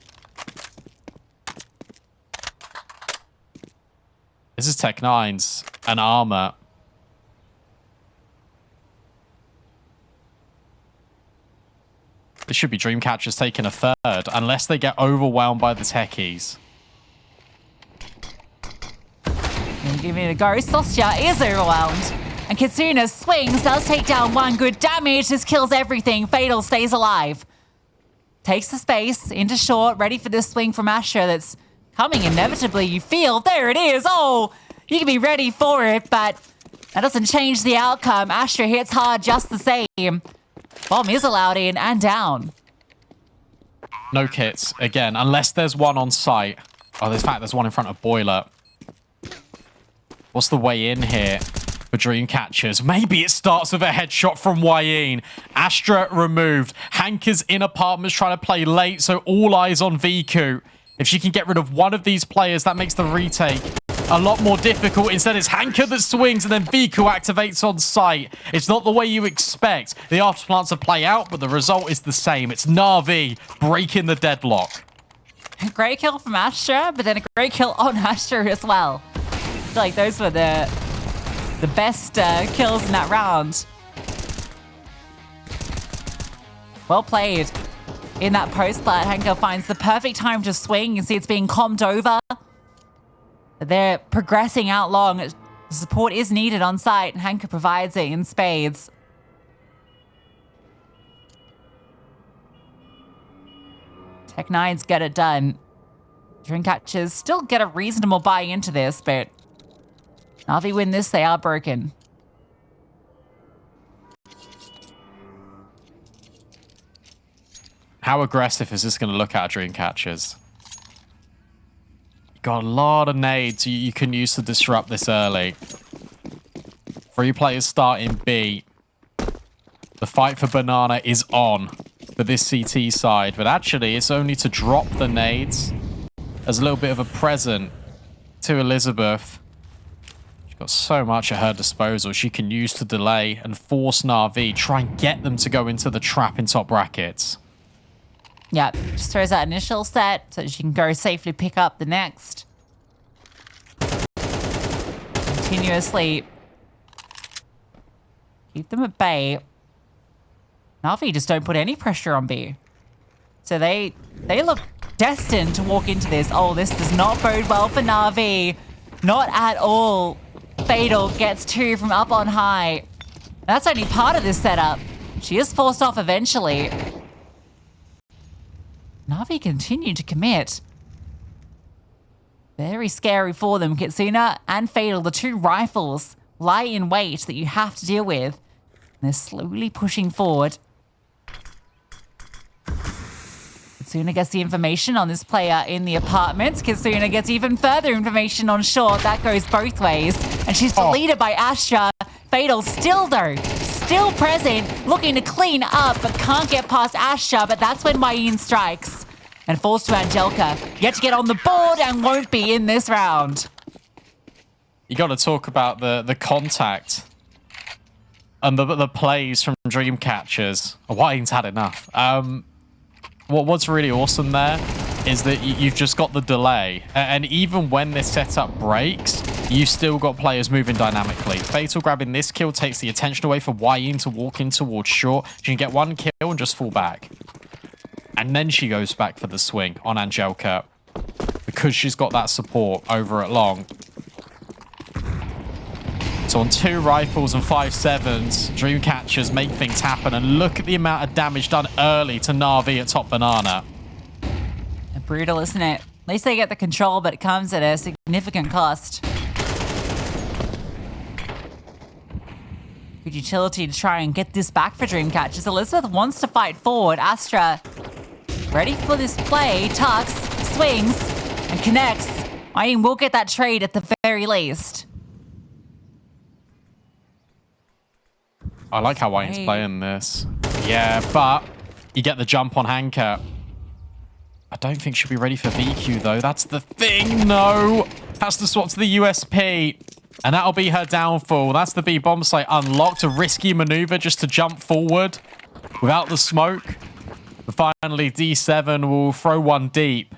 This is Tech9's and Armor. This should be Dreamcatchers taking a third, unless they get overwhelmed by the techies. Give it a go. Sostia is overwhelmed. And Kitsuna swings, does take down one. Good damage. This kills everything. Fatal stays alive. Takes the space into short, ready for this swing from Astra that's coming inevitably, you feel. There it is. Oh, you can be ready for it, but that doesn't change the outcome. Astra hits hard just the same. Bomb is allowed in and down. No kits, again, unless there's one on site. Oh, in fact, there's one in front of Boiler. What's the way in here for Dreamcatchers? Maybe it starts with a headshot from Wayne. Astra removed. Hanka's in apartments trying to play late, so all eyes on VQ. If she can get rid of one of these players, that makes the retake a lot more difficult. Instead, it's Hanka that swings and then VQ activates on site. It's not the way you expect the afterplants to play out, but the result is the same. It's Na'Vi breaking the deadlock. Great kill from Astra, but then a great kill on Astra as well. I feel like those were the best kills in that round. Well played. In that post plant, Hanka finds the perfect time to swing. You see it's being combed over. They're progressing out long. Support is needed on site, and Hanka provides it in spades. Tech9's get it done. Dreamcatchers still get a reasonable buy into this, but Na'Vi win this, they are broken. How aggressive is this going to look at Dreamcatchers? Got a lot of nades you can use to disrupt this early. 3 players start in B. The fight for Banana is on for this CT side, but actually it's only to drop the nades as a little bit of a present to Elizabeth. She's got so much at her disposal she can use to delay and force Na'Vi, try and get them to go into the trap in top brackets. Yeah, just throws that initial set so that she can go safely pick up the next. Continuously Keep them at bay. NAVI just don't put any pressure on B. So they look destined to walk into this. Oh, this does not bode well for NAVI. Not at all. Fatal gets 2 from up on high. That's only part of this setup. She is forced off eventually. NAVI continued to commit. Very scary for them. Kitsuna and Fatal, the 2 rifles, lie in wait that you have to deal with. And they're slowly pushing forward. Kitsuna gets the information on this player in the apartments. Kitsuna gets even further information on short. That goes both ways. And she's deleted by Astra. Fatal still, though, still present, looking to clean up, but can't get past Astra. But that's when Wayne strikes and falls to Angelica. Yet to get on the board and won't be in this round. You got to talk about the contact and the plays from Dreamcatchers. Wayne's had enough. What's really awesome there is that you've just got the delay. And even when this setup breaks, you've still got players moving dynamically. Fatal grabbing this kill takes the attention away for Wayne to walk in towards short. She can get 1 kill and just fall back. And then she goes back for the swing on Angelica because she's got that support over at long. So on 2 rifles and 5 sevens, Dreamcatchers make things happen. And look at the amount of damage done early to NAVI at top banana. Brutal, isn't it? At least they get the control, but it comes at a significant cost. Good utility to try and get this back for Dreamcatchers. Elizabeth wants to fight forward. Astra ready for this play. Tucks, swings, and connects. Wayne will get that trade at the very least. I like how Wayne's playing this. Yeah, but you get the jump on Hanker. I don't think she'll be ready for VQ, though. That's the thing. No. Has to swap to the USP. And that'll be her downfall. That's the B bomb site unlocked. A risky maneuver just to jump forward without the smoke. But finally, D7 will throw 1 deep.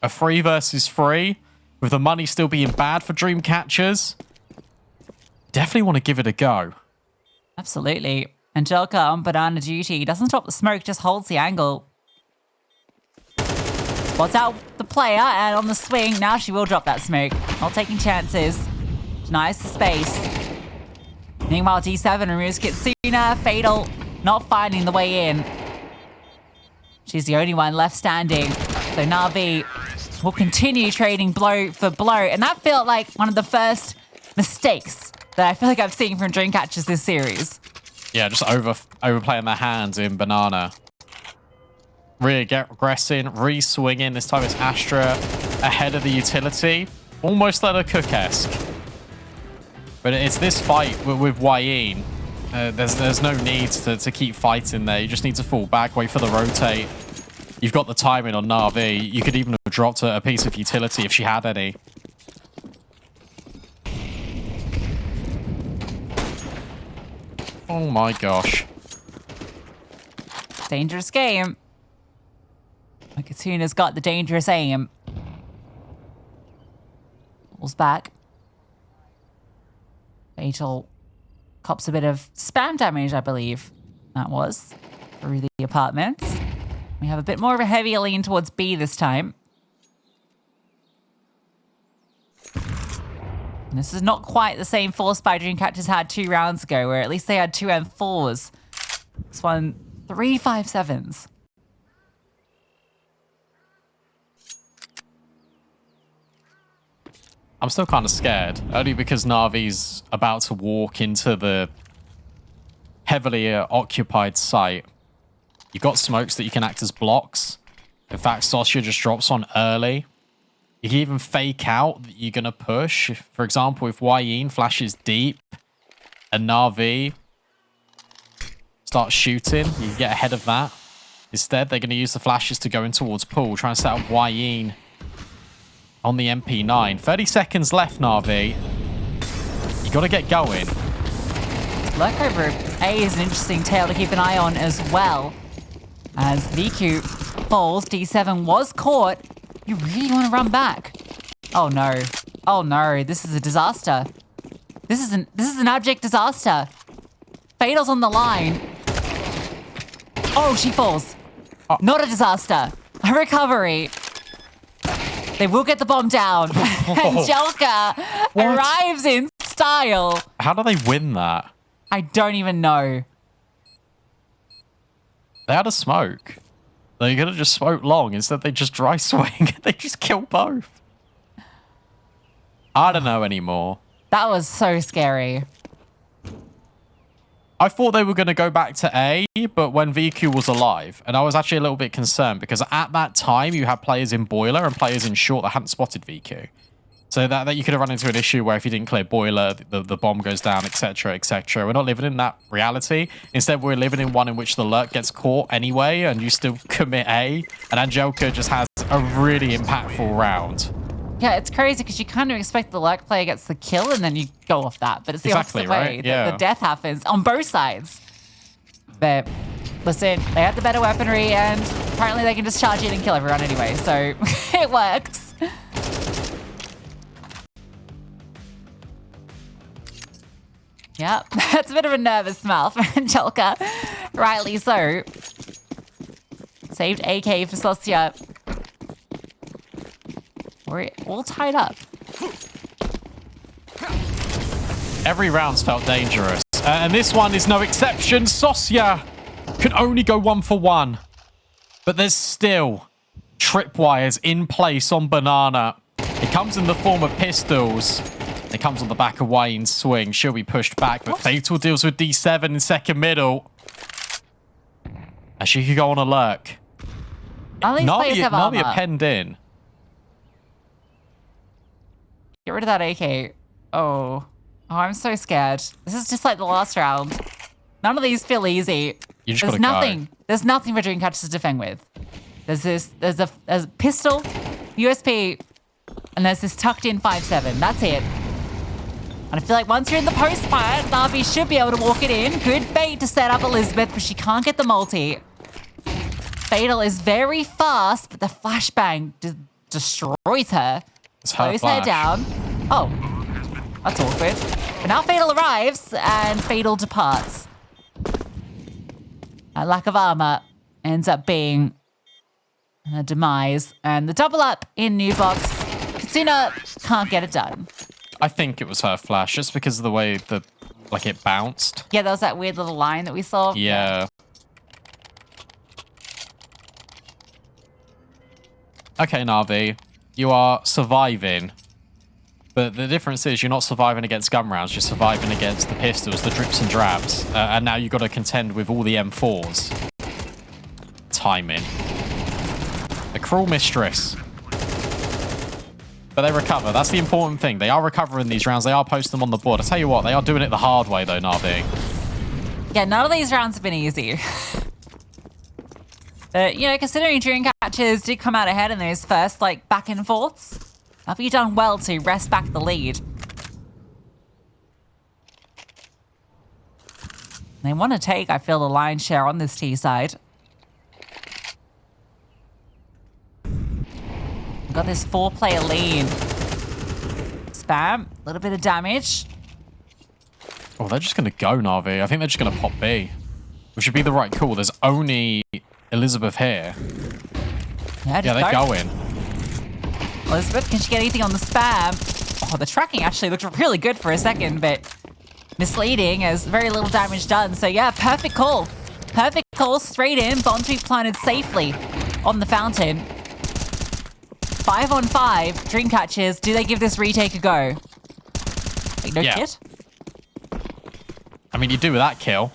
A 3 versus 3. With the money still being bad for Dreamcatchers. Definitely want to give it a go. Absolutely. Angelica on banana duty. Doesn't stop the smoke, just holds the angle. Spots out the player, and on the swing, now she will drop that smoke. Not taking chances. Denies the space. Meanwhile, D7 removes Kitsuna. Fatal not finding the way in. She's the only one left standing. So NAVI will continue trading blow for blow. And that felt like one of the first mistakes that I feel like I've seen from Dreamcatchers this series. Yeah, just overplaying their hands in banana. Re-aggressing, re-swinging. This time it's Astra ahead of the utility. Almost like a Cook-esque. But it's this fight with Wayne. There's no need to keep fighting there. You just need to fall back, wait for the rotate. You've got the timing on NAVI. You could even have dropped a piece of utility if she had any. Oh my gosh. Dangerous game. Kituna's got the dangerous aim. Pulls back. Fatal cops a bit of spam damage, I believe. That was through the apartments. We have a bit more of a heavy lean towards B this time. And this is not quite the same force by Dreamcatchers had 2 rounds ago, where at least they had 2 M4s. This one, 3 5.7s. I'm still kind of scared, only because Navi's about to walk into the heavily occupied site. You've got smokes that you can act as blocks. In fact, Sosha just drops on early. You can even fake out that you're going to push. For example, if Wayne flashes deep and Navi starts shooting, you can get ahead of that. Instead, they're going to use the flashes to go in towards pool, trying to set up Wayne on the MP9. 30 seconds left, Navi. You got to get going. Lurk over A is an interesting tale to keep an eye on as well. As VQ falls, D7 was caught. You really want to run back? Oh no. Oh no, this is a disaster. This is an abject disaster. Fatal's on the line. Oh, she falls. Not a disaster. A recovery. They will get the bomb down. Angelica arrives in style. How do they win that? I don't even know. They had a smoke. They could have just smoked long. Instead, they just dry swing. They just kill both. I don't know anymore. That was so scary. I thought they were going to go back to A, but when VQ was alive, and I was actually a little bit concerned because at that time you had players in Boiler and players in Short that hadn't spotted VQ. So that you could have run into an issue where if you didn't clear Boiler, the bomb goes down, etc., etc. We're not living in that reality. Instead, we're living in one in which the lurk gets caught anyway, and you still commit A, and Angelica just has a really impactful round. Yeah, it's crazy because you kind of expect the lurk player gets the kill and then you go off that. But it's the Exactly, opposite way right? that Yeah. the death happens on both sides. But listen, they have the better weaponry and apparently they can just charge in and kill everyone anyway. So it works. Yep, that's a bit of a nervous smile for Angelica. Rightly so. Saved AK for Sosia. We're all tied up. Every round's felt dangerous. And this one is no exception. Sosia can only go 1 for 1. But there's still tripwires in place on Banana. It comes in the form of pistols. It comes on the back of Wayne's swing. She'll be pushed back, but Fatal deals with D7 in second middle. And she could go on a lurk. All these players have Navi armor. are penned in. Get rid of that AK. Oh, I'm so scared. This is just like the last round. None of these feel easy. You just There's gotta nothing. go. There's nothing for Dreamcatcher to defend with. There's a pistol, USP, and there's this tucked in 5.7. That's it. And I feel like once you're in the post fight, Navi should be able to walk it in. Good bait to set up Elizabeth, but she can't get the multi. Fatal is very fast, but the flashbang destroys her. It's her Slows her flash. down. Oh, that's awkward. But now Fatal arrives, and Fatal departs. A lack of armor ends up being a demise. And the double up in New Box. Katsuna can't get it done. I think it was her flash, just because of the way it bounced. Yeah, there was that weird little line that we saw. Yeah. Okay, Navi, you are surviving. But the difference is you're not surviving against gun rounds, you're surviving against the pistols, the drips and drabs. And now you've got to contend with all the M4s. Timing. A cruel mistress. But they recover. That's the important thing. They are recovering these rounds. They are posting them on the board. I tell you what, they are doing it the hard way, though, Navi. Yeah, none of these rounds have been easy. But, you know, considering Dreamcatchers did come out ahead in those first, back and forths, have you done well to wrest back the lead? They want to take, I feel, the lion's share on this T side. We've got this 4-player lead. Spam, a little bit of damage. Oh, they're just going to go, Navi. I think they're just going to pop B. Which would be the right call. There's only Elizabeth here. Yeah, They're going. Elizabeth, can she get anything on the spam? Oh, the tracking actually looked really good for a second, but misleading as very little damage done. So yeah, perfect call. Perfect call, straight in. Bomb to be planted safely on the fountain. 5-on-5, Dreamcatchers. Do they give this retake a go? Wait, no kit? I mean, you do with that kill.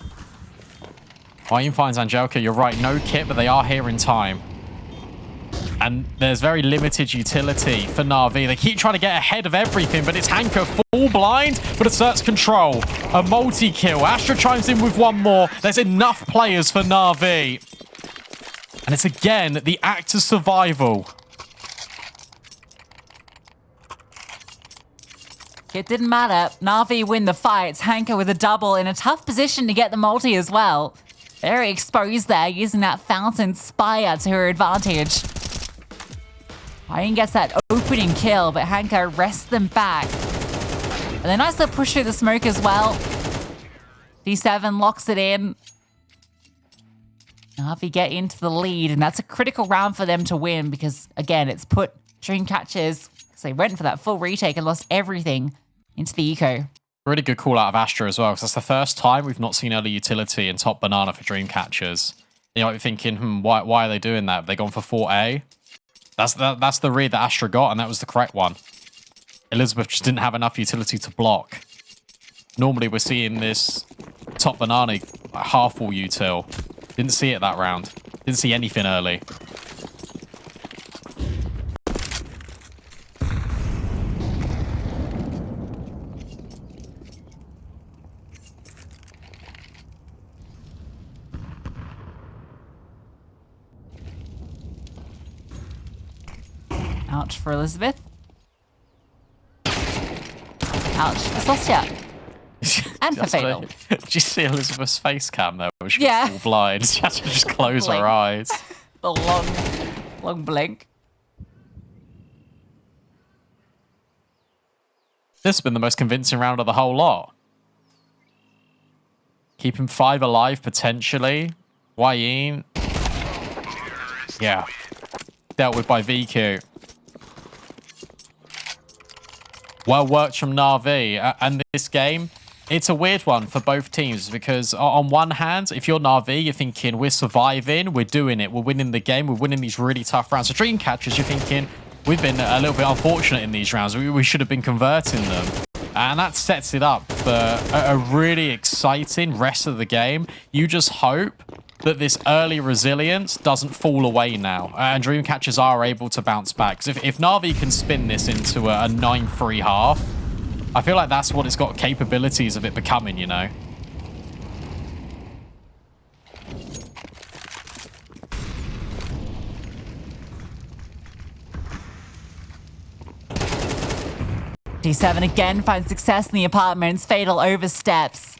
Wayne finds Angelica. You're right, no kit, but they are here in time. And there's very limited utility for Na'Vi. They keep trying to get ahead of everything, but it's Hanker full blind, but asserts control. A multi-kill. Astra chimes in with one more. There's enough players for Na'Vi. And it's again the act of survival. It didn't matter. Na'Vi win the fight. Hanker with a double in a tough position to get the multi as well. Very exposed there, using that fountain spire to her advantage. Wayne gets that opening kill, but Hanker rests them back. And then nice little push through the smoke as well. D7 locks it in. NAVI get into the lead, and that's a critical round for them to win because, again, it's put Dreamcatchers, because they went for that full retake and lost everything into the eco. Really good call out of Astra as well, because that's the first time we've not seen early utility in top banana for Dreamcatchers. You know, thinking, why are they doing that? Have they gone for 4A? That's the read that Astra got, and that was the correct one. Elizabeth just didn't have enough utility to block. Normally, we're seeing this top banana half full util. Didn't see it that round. Didn't see anything early. Ouch for Elizabeth. Ouch for Sostia. And for Fatal. Did you see Elizabeth's face cam there? She yeah. was all blind. She had to just close her eyes. The long blink. This has been the most convincing round of the whole lot. Keeping 5 alive, potentially. Wayne. Yeah. Dealt with by VQ. Well worked from NAVI. And this game, it's a weird one for both teams because on one hand, if you're NAVI, you're thinking we're surviving, we're doing it, we're winning the game, we're winning these really tough rounds. For Dreamcatchers, you're thinking we've been a little bit unfortunate in these rounds. We should have been converting them. And that sets it up for a really exciting rest of the game. You just hope that this early resilience doesn't fall away now. And Dreamcatchers are able to bounce back. Because if NAVI can spin this into a 9-3 half, I feel like that's what it's got capabilities of it becoming, you know? D7 again finds success in the apartments. Fatal oversteps.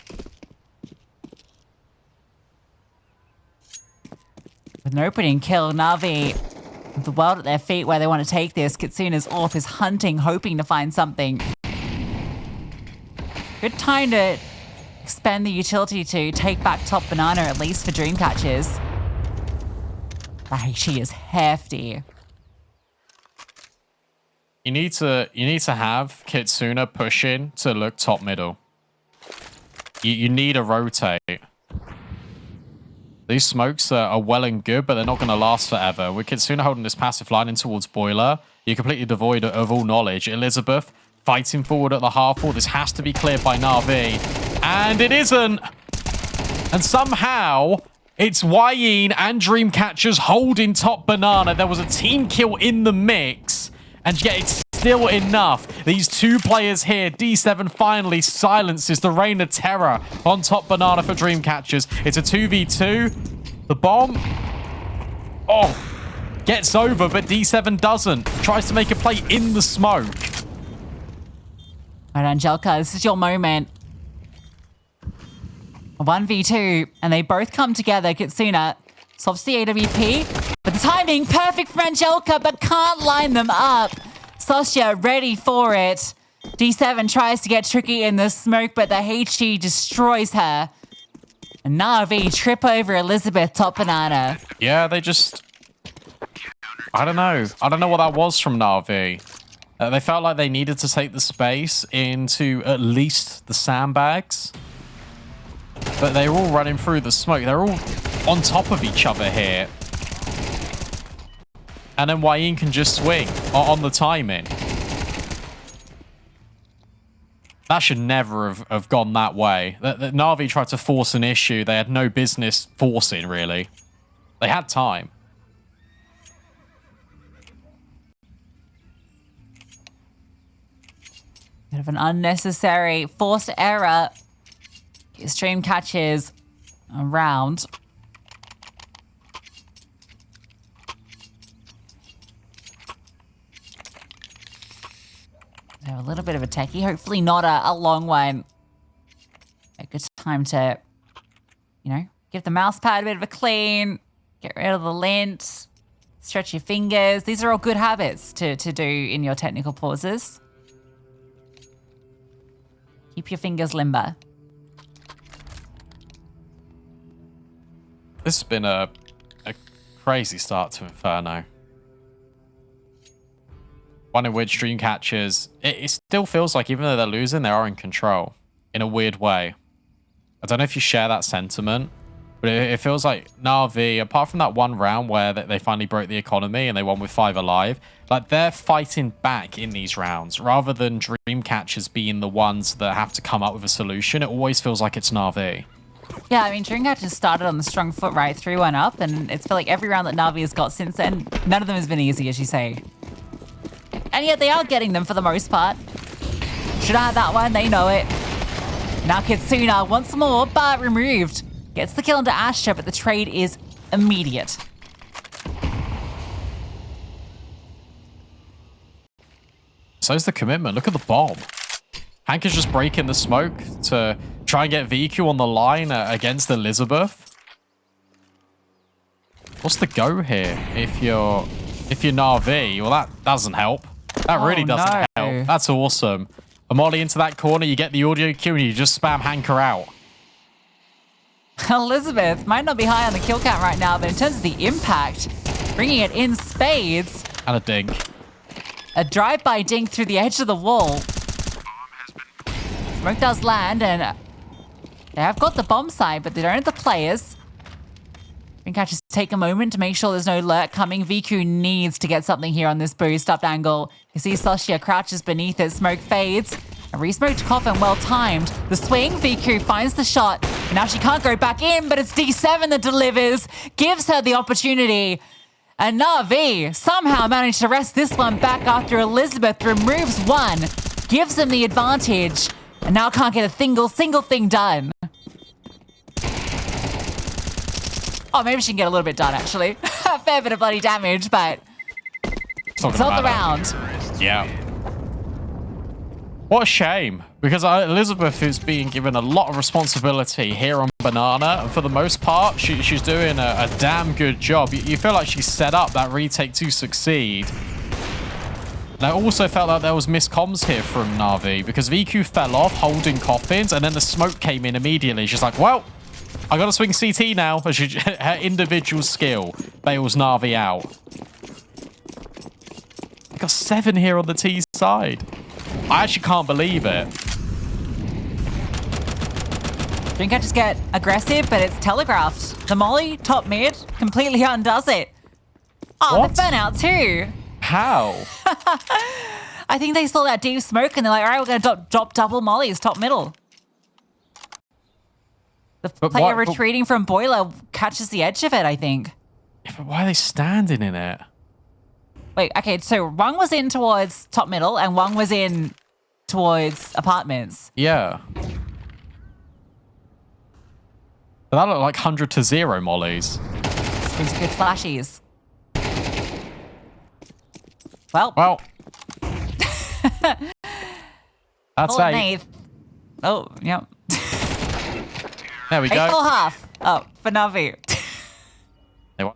With an opening kill, NAVI with the world at their feet where they want to take this. Kitsuna's AWP is hunting, hoping to find something. Good time to expend the utility to take back top banana, at least for Dreamcatchers. She is hefty. You need to have Kitsuna pushing to look top middle. You need a rotate. These smokes are well and good, but they're not going to last forever. With Kitsuna holding this passive line in towards Boiler, you're completely devoid of all knowledge. Elizabeth fighting forward at the half wall. This has to be cleared by NAVI. And it isn't. And somehow, it's Wayne and Dreamcatchers holding top banana. There was a team kill in the mix. And yet it's still enough. These two players here, D7 finally silences the reign of terror on top banana for Dreamcatchers. It's a 2v2. The bomb. Oh, gets over, but D7 doesn't. Tries to make a play in the smoke. All right, Angelica, this is your moment. 1v2, and they both come together. Kitsuna solves the AWP. But the timing, perfect for Angelica, but can't line them up. Sostia ready for it. D7 tries to get tricky in the smoke, but the HG destroys her. And NAVI trip over Elizabeth top banana. Yeah, they just... I don't know. I don't know what that was from NAVI. They felt like they needed to take the space into at least the sandbags. But they're all running through the smoke. They're all on top of each other here. And then Wayne can just swing on the timing. That should never have gone that way. NAVI tried to force an issue they had no business forcing, really. They had time. Bit of an unnecessary forced error. Dreamcatchers around. They have a little bit of a techie, hopefully not a long one. A good time to, you know, give the mouse pad a bit of a clean, get rid of the lint, stretch your fingers. These are all good habits to do in your technical pauses. Keep your fingers limber. This has been a crazy start to Inferno. One in which Dreamcatchers, it still feels like even though they're losing, they are in control in a weird way. I don't know if you share that sentiment, but it feels like NAVI, apart from that one round where they finally broke the economy and they won with 5 alive, like they're fighting back in these rounds rather than Dreamcatchers being the ones that have to come up with a solution. It always feels like it's NAVI. Yeah, I mean, Dreamcatchers started on the strong foot, right? 3-1 up, and it's felt like every round that NAVI has got since then, none of them has been easy, as you say. And yet they are getting them for the most part. Should have had that one, they know it. Now Kitsuna once more, but removed. Gets the kill into Astra, but the trade is immediate. So's the commitment. Look at the bomb. Hank is just breaking the smoke to try and get VQ on the line against Elizabeth. What's the go here? If you're NAVI, well, that doesn't help. That really doesn't help. That's awesome. A molly into that corner, you get the audio cue, and you just spam Hanker out. Elizabeth might not be high on the kill count right now, but in terms of the impact, bringing it in spades. And a dink. A drive-by dink through the edge of the wall. Smoke does land, and they have got the bomb side, but they don't have the players. Dreamcatchers take a moment to make sure there's no lurk coming. VQ needs to get something here on this boost up angle. You see Soshia crouches beneath it. Smoke fades. A re-smoked coffin, well timed. The swing, VQ finds the shot. And now she can't go back in, but it's D7 that delivers. Gives her the opportunity. And NAVI somehow managed to wrest this one back after Elizabeth removes one. Gives them the advantage. And now can't get a single thing done. Oh, maybe she can get a little bit done, actually. A fair bit of bloody damage, but it's not the round. Yeah. What a shame, because Elizabeth is being given a lot of responsibility here on Banana, and for the most part, she's doing a damn good job. You feel like she's set up that retake to succeed. And I also felt like there was miscomms here from NAVI, because VQ fell off holding coffins, and then the smoke came in immediately. She's like, well, I got to swing CT now. Her individual skill bails NAVI out. I got 7 here on the T side. I actually can't believe it. Dreamcatchers get aggressive, but it's telegraphed. The molly, top mid, completely undoes it. Oh, What? the burnout too. How? I think they saw that deep smoke and they're like, all right, we're going to drop double mollies, top middle. The player retreating from Boiler catches the edge of it, I think. Yeah, but why are they standing in it? Wait, okay, so one was in towards top middle and one was in towards apartments. Yeah. But that looked like 100 to 0 mollies. These good flashies. Well. That's 8. Oh, yep. There we go. 8.5. Oh, for NAVI. They won.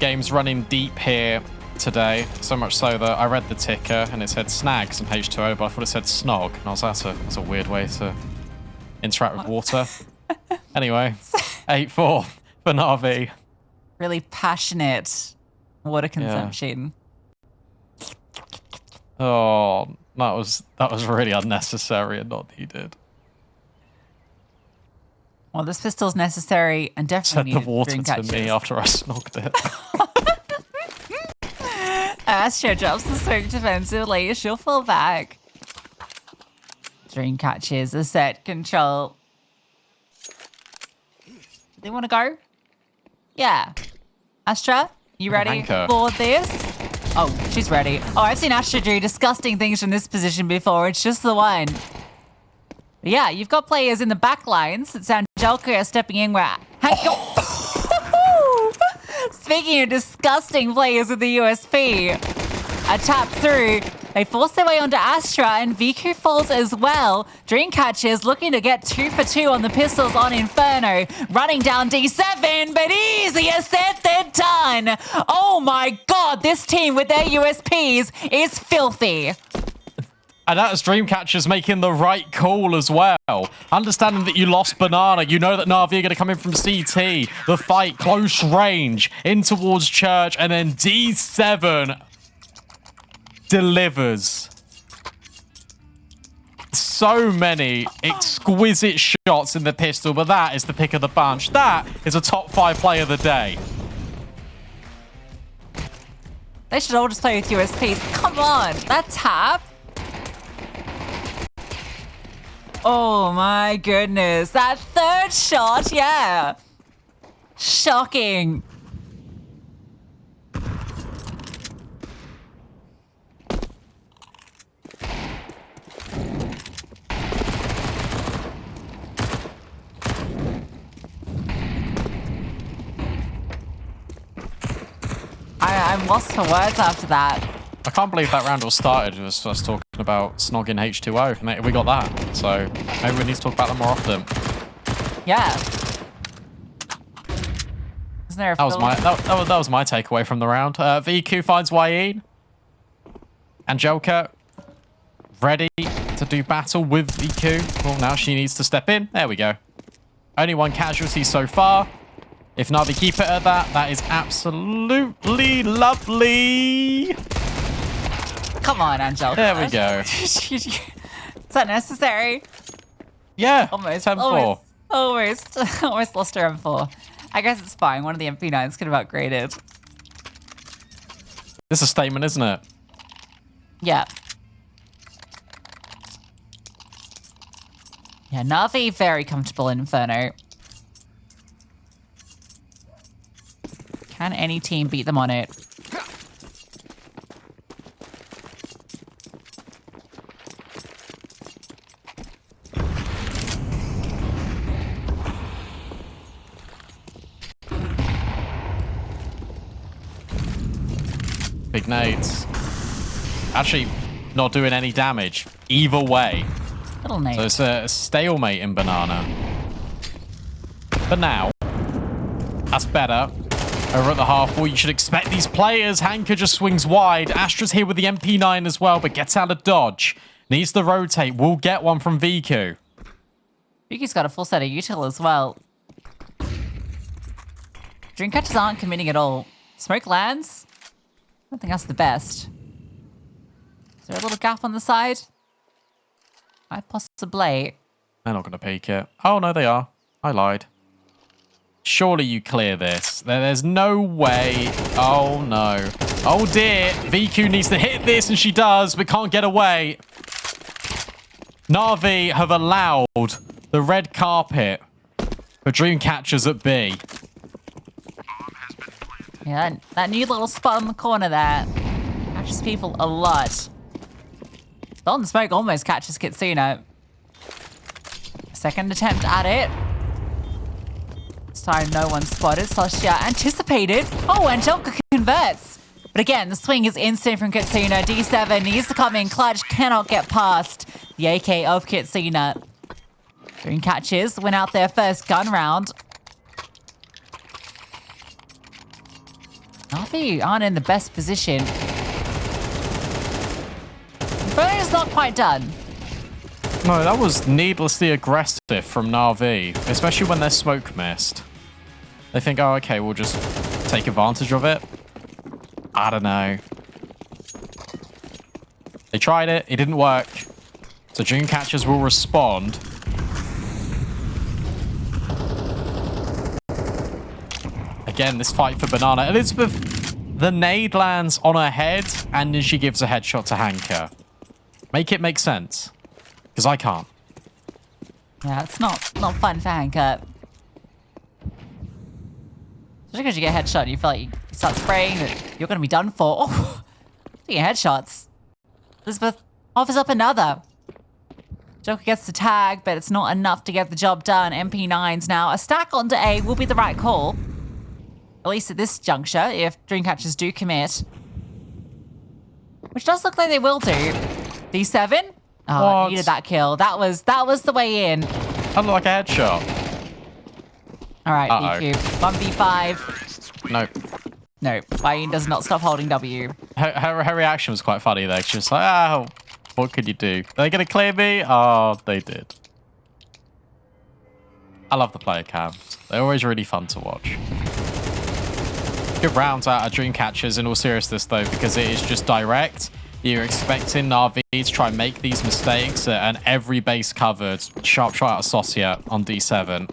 games running deep here today. So much so that I read the ticker and it said snags and H2O, but I thought it said snog. And I was like, that's a weird way to interact with water. Anyway, 8-4 for NAVI. Really passionate water consumption. Yeah. Oh, that was really unnecessary and not needed. Well, this pistol's necessary and definitely Set the water drink to catches. me after I snogged it. Astra drops the swing defensively. She'll fall back. Dream catches a set control. They want to go? Yeah. Astra, you ready for this? Oh, she's ready. Oh, I've seen Astra do disgusting things from this position before. It's just the one. But yeah, you've got players in the back lines. It's Angelica stepping in where... Speaking of disgusting players with the USP, a tap through. They force their way onto Astra, and Viku falls as well. Dreamcatcher's looking to get 2 for 2 on the pistols on Inferno. Running down D7, but easier said than done. Oh my god, this team with their USPs is filthy. And that's Dreamcatchers making the right call as well. Understanding that you lost Banana, you know that NAVI are going to come in from CT. The fight, close range, in towards Church, and then D7 delivers. So many exquisite shots in the pistol, but that is the pick of the bunch. That is a top 5 play of the day. They should all just play with USPs. Come on, that tap. Oh my goodness. That third shot, yeah. Shocking. I'm lost for words after that. I can't believe that round was started with us talking about snogging H2O. We got that. So maybe we need to talk about that more often. Yeah. Isn't there a that was my takeaway from the round. VQ finds Wayne. Angelica ready to do battle with VQ. Well, now she needs to step in. There we go. Only 1 casualty so far. If NAVI keep it at that, that is absolutely lovely. Come on, Angelica. There we go. Is that necessary? Yeah. Almost. 10-4. Almost lost her M4. I guess it's fine. One of the MP9s could have upgraded. This is a statement, isn't it? Yeah. Yeah, NAVI very comfortable in Inferno. Can any team beat them on it? Big nades. Actually, not doing any damage. Either way. Little nade. So it's a stalemate in Banana. But now, that's better. Over at the half wall, you should expect these players. Hanker just swings wide. Astra's here with the MP9 as well, but gets out of dodge. Needs to rotate. Will get one from Viku. Viku's got a full set of util as well. Dreamcatchers aren't committing at all. Smoke lands. I don't think that's the best. Is there a little gap on the side? Possibly. They're not going to peek it. Oh, no, they are. I lied. Surely you clear this. There's no way. Oh, no. Oh, dear. VQ needs to hit this, and she does, but can't get away. NAVI have allowed the red carpet for Dreamcatchers at B. Yeah, that new little spot in the corner there catches people a lot. Golden Smoke almost catches Kitsuna. Second attempt at it. This time no one spotted. Celestia anticipated. Oh, Angelica converts. But again, the swing is instant from Kitsuna. D7 needs to come in clutch. Cannot get past the AK of Kitsuna. Dreamcatchers win out their first gun round. NAVI aren't in the best position. Inferno's not quite done. No, that was needlessly aggressive from NAVI, especially when they're smoke missed. They think, oh, okay, we'll just take advantage of it. I don't know. They tried it. It didn't work. So Dreamcatchers will respond. Again, this fight for Banana. Elizabeth, the nade lands on her head, and then she gives a headshot to Hanker. Make it make sense. Because I can't. Yeah, it's not fun for Hanker. Especially because you get a headshot and you feel like you start spraying that you're going to be done for. Oh, you get headshots. Elizabeth offers up another. Joker gets the tag, but it's not enough to get the job done. MP9s now. A stack onto A will be the right call. At least at this juncture, if Dreamcatchers do commit. Which does look like they will do. D7? Oh, needed that kill. That was the way in. That looked like a headshot. All right, BQ. 1v5. Nope. No, Wayne does not stop holding W. Her reaction was quite funny though. She was like, oh, what could you do? Are they going to clear me? Oh, they did. I love the player cams. They're always really fun to watch. Good rounds out of Dreamcatchers in all seriousness though, because it is just direct. You're expecting NAVI to try and make these mistakes, and every base covered. Sharp shot out of Sosia on D7.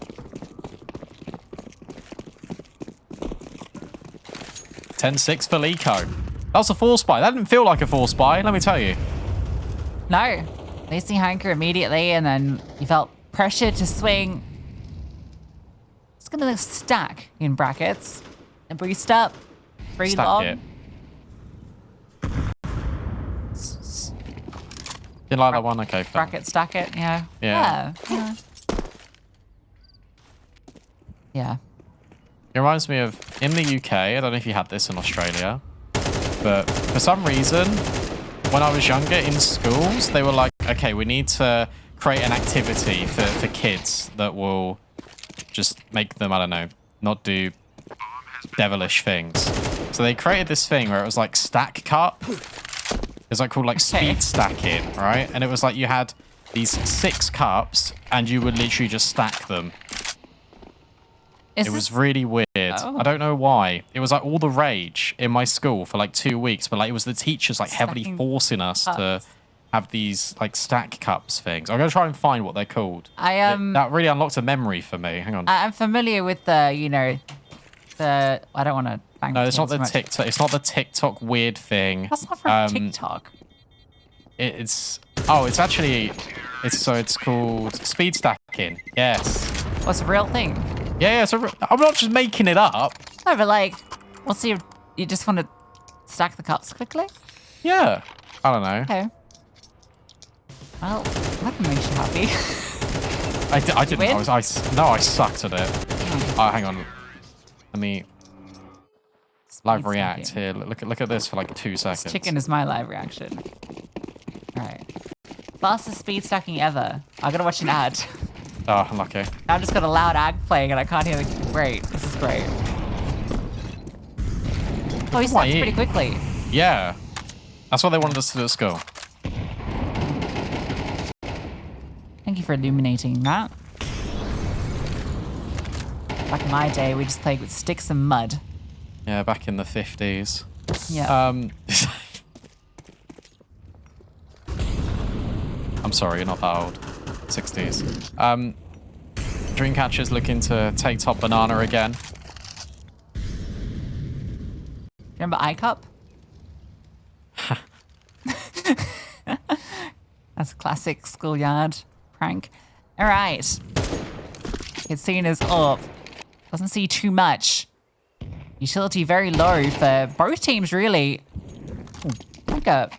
(10-6) for Lico. That was a force buy. That didn't feel like a force buy, let me tell you. No. Lacing Hanker immediately, and then he felt pressure to swing. It's going to stack in brackets. And boost up. Free Stack long. it. Didn't like that one? Okay. Fair. Bracket, stack it, yeah. Yeah. Yeah. It reminds me of, in the UK, I don't know if you had this in Australia, but for some reason, when I was younger in schools, they were like, okay, we need to create an activity for kids that will just make them, I don't know, not do devilish things. So they created this thing where it was like stack cup. It's like called like speed stacking, right? And it was like you had these 6 cups and you would literally just stack them. It was really weird. Oh. I don't know why. It was like all the rage in my school for like 2 weeks, but like it was the teachers like heavily forcing us to have these like stack cups things. I'm gonna try and find what they're called. That really unlocked a memory for me. Hang on. I'm familiar with the, you know, the. I don't want to. No, it's not the TikTok. It's not the TikTok weird thing. That's not from TikTok. It's actually it's called speed stacking. Yes. What's a real thing? Yeah. So I'm not just making it up. No, but like, what's you just want to stack the cups quickly? Yeah. I don't know. Okay. Well, that makes you happy. I didn't. I sucked at it. Oh, hang on. Let me live react here. Look at this for like 2 seconds. This chicken is my live reaction. All right. Fastest speed stacking ever. I gotta watch an ad. Oh, unlucky. I've just got a loud ad playing and I can't hear the. Great. This is great. Oh, he stacked pretty quickly. Yeah. That's what they wanted us to do at school. Thank you for illuminating that. Back in my day, we just played with sticks and mud. Yeah, back in the 50s. Yeah. I'm sorry, you're not that old. 60s. Dreamcatcher's looking to take top Banana again. Remember iCup? That's a classic schoolyard prank. All right. It's seen as up. Doesn't see too much. Utility very low for both teams, really. Ooh, that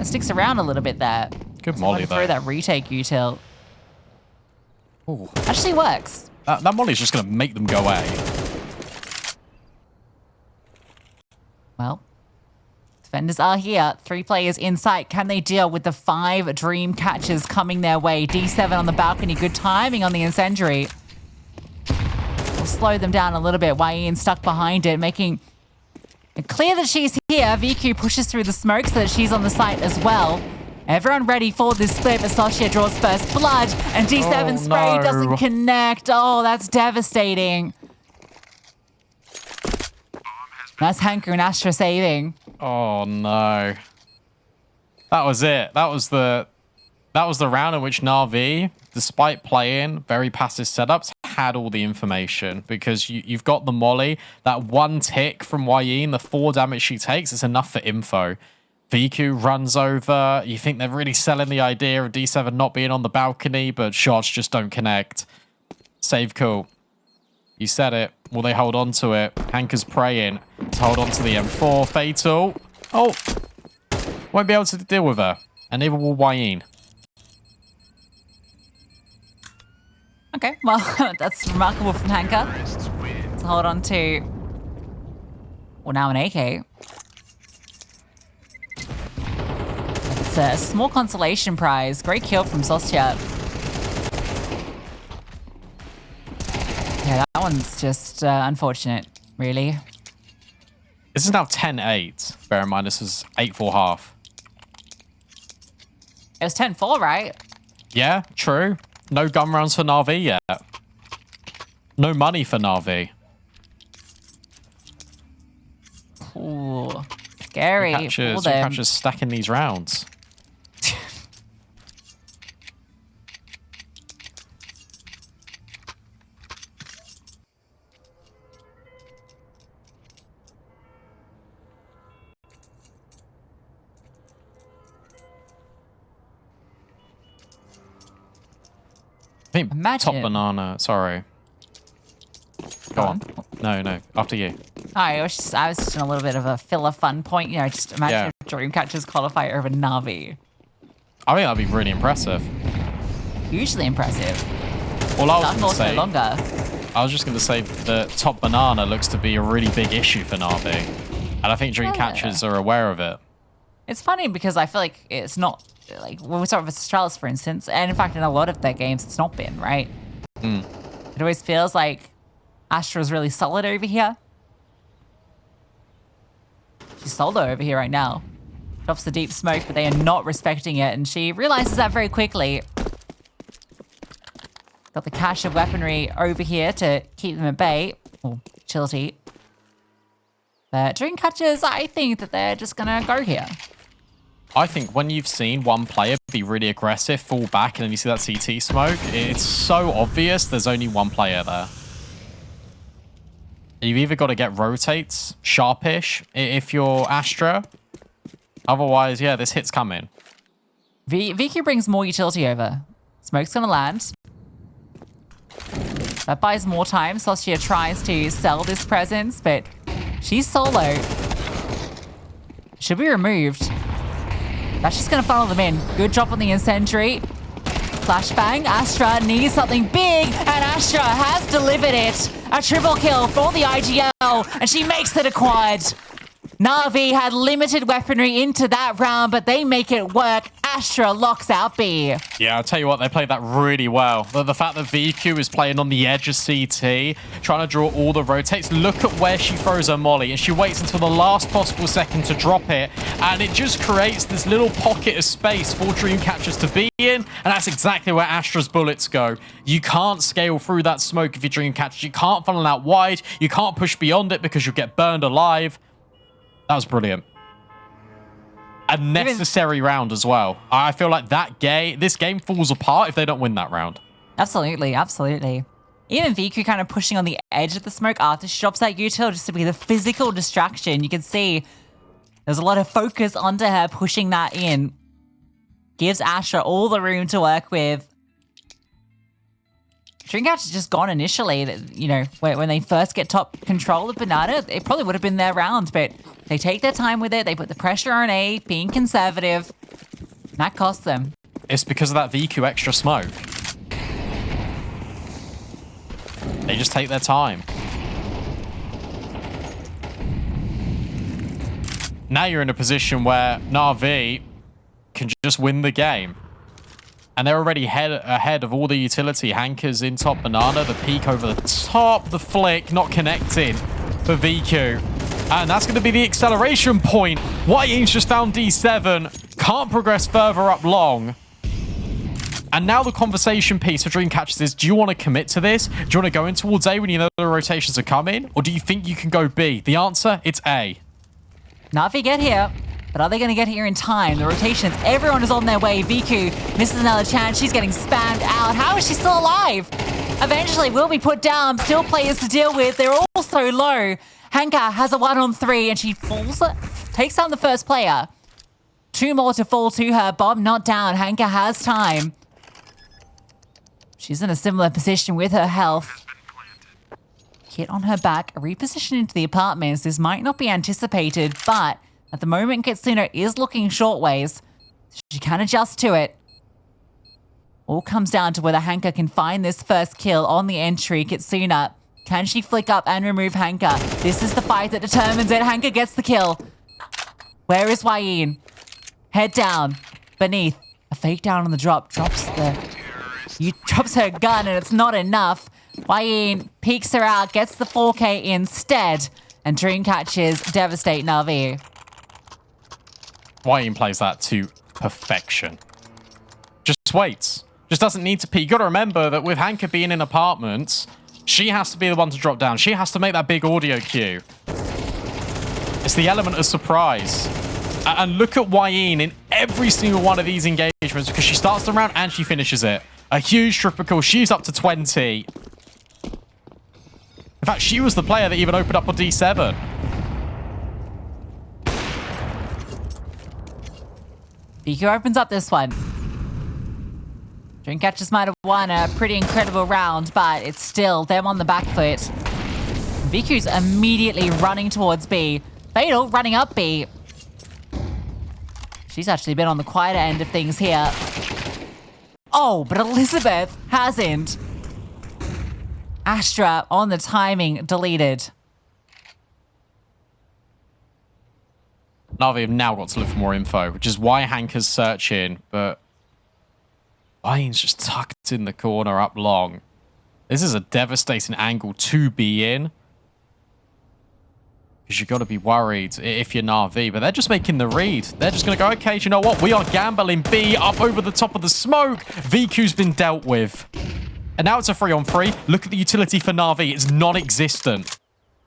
sticks around a little bit there. Good molly, though. Throw that retake util. Ooh. Actually works. That molly's just going to make them go away. Well, defenders are here. 3 players in sight. Can they deal with the 5 dream catchers coming their way? D7 on the balcony. Good timing on the incendiary. Will slow them down a little bit. Wayne stuck behind it, making Clear that she's here. VQ pushes through the smoke so that she's on the site as well. Everyone ready for this split, but Sasha draws first blood, and D7 spray doesn't connect. Oh, that's devastating. That's Hanker and Astra saving. Oh no. That was it. That was the round in which NAVI, despite playing very passive setups, had all the information, because you've got the molly. That one tick from Wayne, the 4 damage she takes, is enough for info. VQ runs over. You think they're really selling the idea of D7 not being on the balcony, but shots just don't connect. Save cool. You said it. Will they hold on to it? Hanker's praying to hold on to the M4. Fatal. Oh. Won't be able to deal with her. And neither will Wayne. Okay, well, that's remarkable from Hanker to hold on to, well, now an AK. It's a small consolation prize. Great kill from Sostya. Yeah, that one's just unfortunate, really. This is now 10-8. Bear in mind, this was 8-4 half. It was 10-4, right? Yeah, true. No gun rounds for NAVI yet. No money for NAVI. Ooh, scary. Catchers stacking these rounds. I think Imagine. top banana. Sorry. Go on. No. After you. I was just in a little bit of a filler fun point. You know, just imagine if Dreamcatchers qualify over NAVI. I think that'd be really impressive. Hugely impressive. All I was going to say. No longer. I was just going to say that top banana looks to be a really big issue for NAVI, and I think Dreamcatchers are aware of it. It's funny because I feel like it's not. Like, when we start with Astralis, for instance, and in fact, in a lot of their games, it's not been, right? It always feels like Astra's really solid over here. She's solo over here right now. Drops the deep smoke, but they are not respecting it, and she realizes that very quickly. Got the cache of weaponry over here to keep them at bay. Or chilty. But Dreamcatchers, I think that they're just gonna go here. I think when you've seen one player be really aggressive, fall back, and then you see that CT smoke, it's so obvious there's only one player there. You've either got to get rotates, sharpish, if you're Astra. Otherwise, yeah, this hit's coming. VQ brings more utility over. Smoke's gonna land. That buys more time. Sostia tries to sell this presence, but she's solo. Should be removed. That's just going to funnel them in. Good job on the incendiary. Flashbang. Astra needs something big, and Astra has delivered it. A triple kill for the IGL, and she makes it acquired. NAVI had limited weaponry into that round, but they make it work. Astra locks out B. Yeah, I'll tell you what, they played that really well. The fact that VQ is playing on the edge of CT, trying to draw all the rotates. Look at where she throws her molly, and she waits until the last possible second to drop it, and it just creates this little pocket of space for Dreamcatchers to be in, and that's exactly where Astra's bullets go. You can't scale through that smoke if you're Dreamcatchers. You can't funnel out wide. You can't push beyond it because you'll get burned alive. That was brilliant. A necessary round as well. I feel like this game falls apart if they don't win that round. Absolutely, absolutely. Even VQ kind of pushing on the edge of the smoke after she drops that util just to be the physical distraction. You can see there's a lot of focus onto her pushing that in. Gives Astra all the room to work with. Dreamcatch is just gone initially. You know, when they first get top control of Banana, it probably would have been their round, but they take their time with it. They put the pressure on A, being conservative. And that costs them. It's because of that VQ extra smoke. They just take their time. Now you're in a position where NAVI can just win the game. And they're already ahead of all the utility. Hanker's in top banana, the peek over the top, the flick, not connecting for VQ. And that's going to be the acceleration point. White's just found D7. Can't progress further up long. And now the conversation piece for Dreamcatchers is, do you want to commit to this? Do you want to go in towards A when you know the rotations are coming? Or do you think you can go B? The answer, it's A. NAVI get here, but are they going to get here in time? The rotations, everyone is on their way. VQ misses another chance. She's getting spammed out. How is she still alive? Eventually will be put down. Still players to deal with. They're all so low. Hanka has a 1-on-3 and she falls, takes down the first player. 2 more to fall to her. Bob not down. Hanka has time. She's in a similar position with her health. Kit on her back, repositioned into the apartments. This might not be anticipated, but at the moment, Kitsuna is looking shortways. She can adjust to it. All comes down to whether Hanka can find this first kill on the entry. Kitsuna, can she flick up and remove Hanka? This is the fight that determines it. Hanka gets the kill. Where is Wayne? Head down. Beneath. A fake down on the drop. Drops her gun and it's not enough. Wayne peeks her out, gets the 4K instead, and Dreamcatchers devastate NAVI. Wayne plays that to perfection. Just waits. Just doesn't need to peek. You got to remember that with Hanka being in apartments, she has to be the one to drop down. She has to make that big audio cue. It's the element of surprise. And look at Wayne in every single one of these engagements because she starts the round and she finishes it. A huge triple kill. She's up to 20. In fact, she was the player that even opened up on D7. VQ opens up this one. Dreamcatchers might have won a pretty incredible round, but it's still them on the back foot. VQ's immediately running towards B. Fatal running up B. She's actually been on the quieter end of things here. Oh, but Elizabeth hasn't. Astra on the timing, deleted. NAVI have now got to look for more info, which is why Hanka's searching, but Wayne's just tucked in the corner up long. This is a devastating angle to be in. Because you've got to be worried if you're NAVI, but they're just making the read. They're just going to go, okay, do you know what? We are gambling B up over the top of the smoke. VQ's been dealt with. And now it's a 3-on-3. Look at the utility for NAVI. It's non-existent.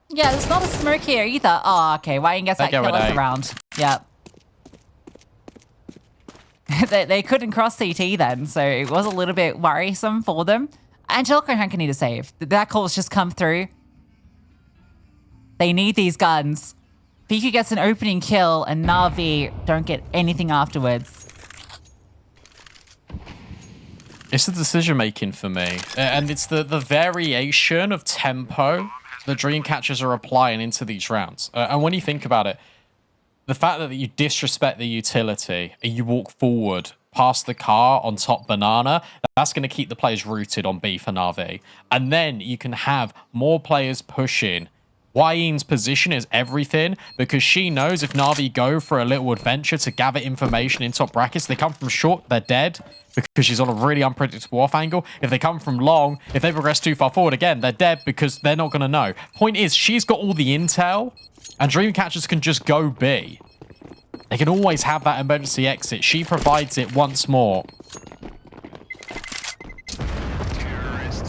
Yeah, there's not a smoke here either. Oh, okay. Wayne gets that kill of the round. Yeah. they couldn't cross CT then, so it was a little bit worrisome for them. Angelica and Hanka need a save. That call's just come through. They need these guns. VQ gets an opening kill and NAVI don't get anything afterwards. It's the decision-making for me. And it's the variation of tempo the Dreamcatchers are applying into these rounds. And when you think about it, the fact that you disrespect the utility and you walk forward past the car on top banana, that's going to keep the players rooted on B for NAVI. And then you can have more players pushing. Wayne's position is everything because she knows if NAVI go for a little adventure to gather information in top brackets, they come from short, they're dead because she's on a really unpredictable off angle. If they come from long, if they progress too far forward again, they're dead because they're not going to know. Point is, she's got all the intel and Dreamcatchers can just go B. They can always have that emergency exit. She provides it once more.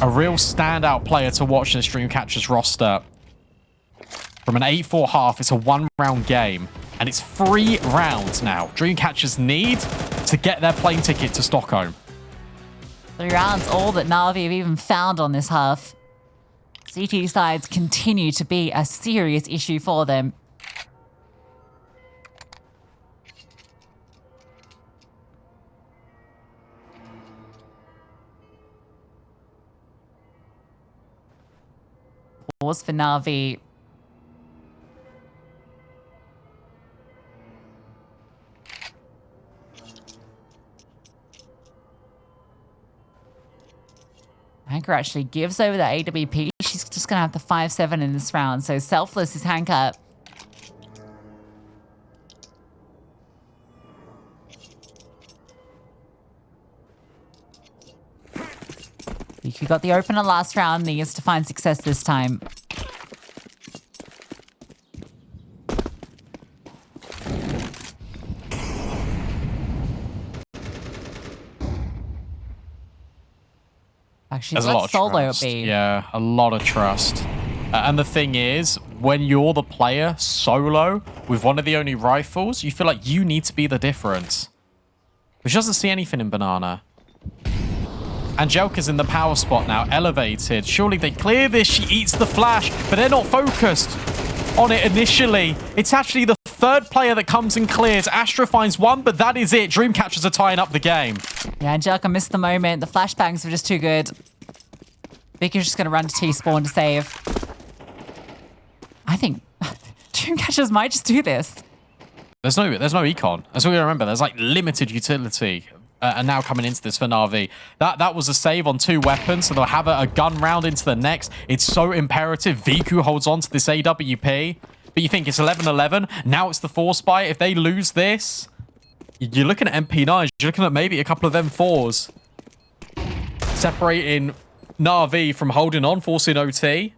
A real standout player to watch in this Dreamcatchers roster. From an 8-4 half, it's a 1-round game, and it's 3 rounds now. Dreamcatchers need to get their plane ticket to Stockholm. 3 rounds, all that NAVI have even found on this half. CT sides continue to be a serious issue for them. Pause for NAVI. Hanka actually gives over the AWP. She's just going to have the 5-7 in this round. So selfless is Hanka. You got the opener last round. Needs to find success this time. Actually, There's a lot of solo trust. B. Yeah, a lot of trust. And the thing is, when you're the player solo with one of the only rifles, you feel like you need to be the difference. But she doesn't see anything in Banana. Angelica's in the power spot now, elevated. Surely they clear this. She eats the flash, but they're not focused on it initially. It's actually the third player that comes and clears. Astra finds one, but that is it. Dreamcatchers are tying up the game. Yeah, Angelica missed the moment. The flashbangs were just too good. Vicky's just going to run to T-spawn to save. I think Dreamcatchers might just do this. There's no econ. That's what we remember. There's like limited utility. And now coming into this for Na'Vi. That was a save on 2 weapons, so they'll have a gun round into the next. It's so imperative. Viku holds on to this AWP. But you think it's 11-11. Now it's the Force Buy. If they lose this, you're looking at MP9s. You're looking at maybe a couple of them 4s. Separating Na'Vi from holding on, forcing OT.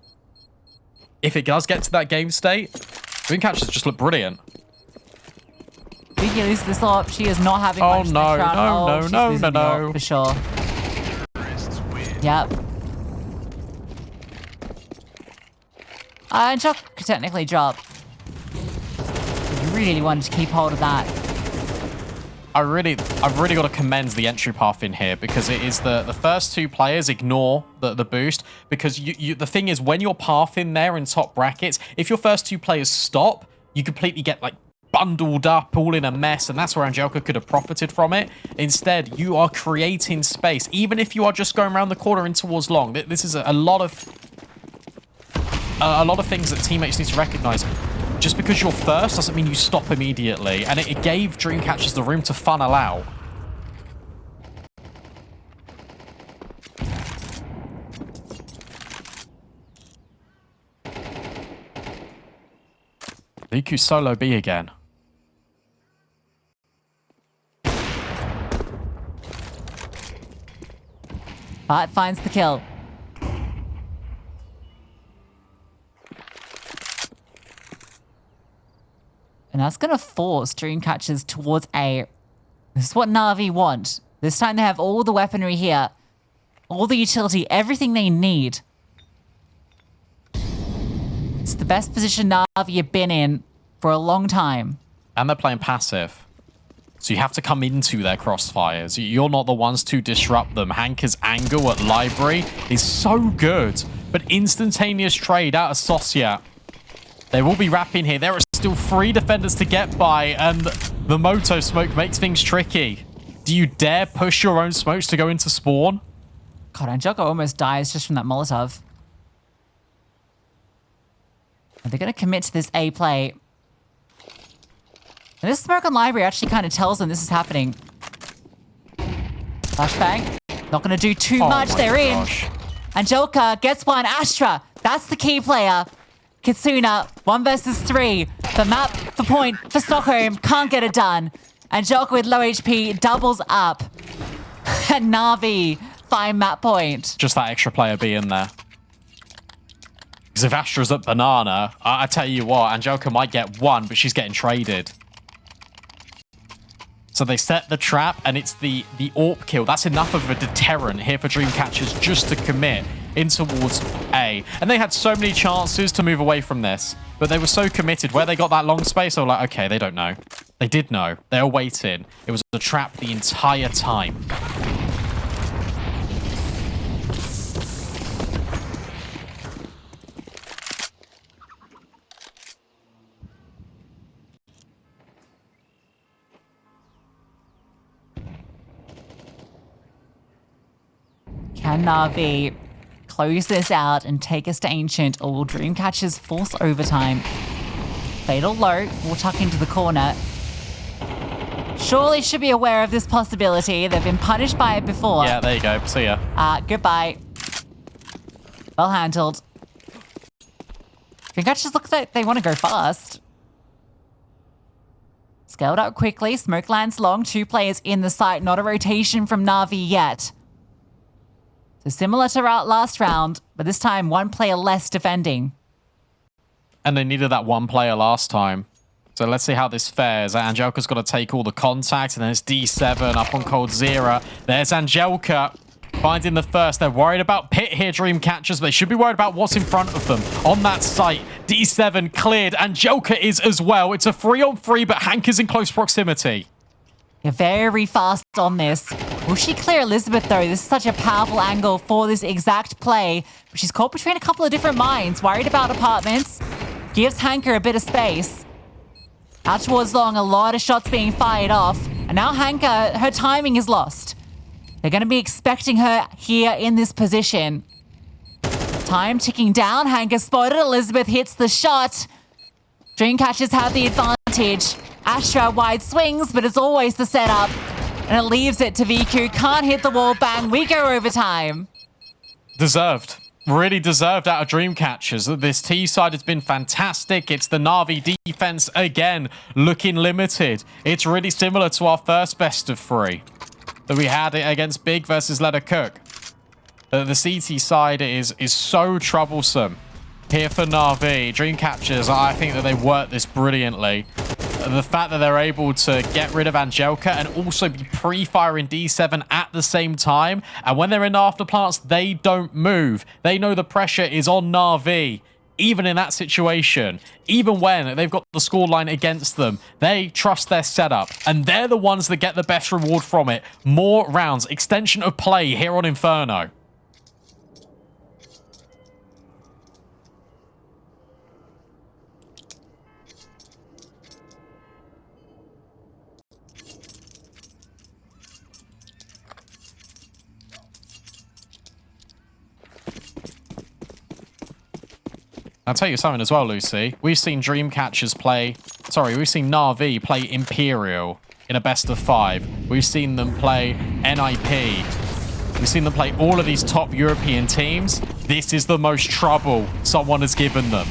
If it does get to that game state, Dreamcatchers just look brilliant. Vicky loses this op. She is not having much no, next round. no. For sure. Yep. Angelica could technically drop. You really wanted to keep hold of that. I've really got to commend the entry path in here because it is the first 2 players ignore the boost because the thing is when you're pathing there in top brackets, if your first 2 players stop, you completely get like bundled up all in a mess, and that's where Angelica could have profited from it. Instead, you are creating space, even if you are just going around the corner and towards long. This is a lot of things that teammates need to recognize. Just because you're first doesn't mean you stop immediately, and it gave Dreamcatchers the room to funnel out. Viku solo B again. But finds the kill. And that's going to force Dreamcatchers towards A. This is what Na'Vi want. This time they have all the weaponry here. All the utility, everything they need. It's the best position Na'Vi have been in for a long time. And they're playing passive. So you have to come into their crossfires. You're not the ones to disrupt them. Hanker's angle at Library is so good. But instantaneous trade out of Sosia. They will be wrapping here. There are still 3 defenders to get by. And the Moto smoke makes things tricky. Do you dare push your own smokes to go into spawn? God, Angelica almost dies just from that Molotov. Are they going to commit to this A play? And this smoke on Library actually kind of tells them this is happening. Flashbang. Not going to do too much. They're in. Angelica gets one. Astra. That's the key player. Kitsuna. 1 versus 3. The map for point for Stockholm. Can't get it done. Angelica with low HP doubles up. And Na'Vi find map point. Just that extra player B in there. Because if Astra's at Banana, I tell you what, Angelica might get 1, but she's getting traded. So they set the trap, and it's the AWP kill. That's enough of a deterrent here for Dreamcatchers just to commit in towards A. And they had so many chances to move away from this, but they were so committed. Where they got that long space, they were like, okay, they don't know. They did know. They were waiting. It was a trap the entire time. Can Na'Vi close this out and take us to Ancient, or will Dreamcatchers force overtime? Fatal low will tuck into the corner. Surely should be aware of this possibility. They've been punished by it before. Yeah, there you go. See ya. Goodbye. Well handled. Dreamcatchers look like they want to go fast. Scaled out quickly. Smoke lands long. 2 players in the site. Not a rotation from Na'Vi yet. So similar to last round, but this time 1 player less defending. And they needed that 1 player last time. So let's see how this fares. Angelica's got to take all the contact, and then it's D7 up on Cold Zera. There's Angelica. finding the first. They're worried about pit here, Dreamcatchers. They should be worried about what's in front of them on that site. D7 cleared, and Joker is as well. It's a 3-on-3, but Hank is in close proximity. You're very fast on this. Will she clear Elizabeth, though? This is such a powerful angle for this exact play. But she's caught between a couple of different mines, worried about apartments. Gives Hanker a bit of space. Out towards long, a lot of shots being fired off. And now Hanker, her timing is lost. They're going to be expecting her here in this position. Time ticking down. Hanker spotted. Elizabeth hits the shot. Dreamcatchers have the advantage. Astra wide swings, but it's always the setup. And it leaves it to VQ. Can't hit the wall. Bang. We go overtime. Deserved. Really deserved out of Dreamcatchers. This T side has been fantastic. It's the Navi defense again, looking limited. It's really similar to our first best of 3 that we had against Big versus Let Her Cook. The CT side is so troublesome here for Navi. Dreamcatchers, I think that they work this brilliantly. The fact that they're able to get rid of Angelica and also be pre-firing D7 at the same time. And when they're in afterplants, they don't move. They know the pressure is on Navi. Even in that situation, even when they've got the scoreline against them, they trust their setup. And they're the ones that get the best reward from it. More rounds, extension of play here on Inferno. I'll tell you something as well, Lucy. We've seen Dreamcatchers play... Sorry, we've seen Navi play Imperial in a best of 5. We've seen them play NIP. We've seen them play all of these top European teams. This is the most trouble someone has given them.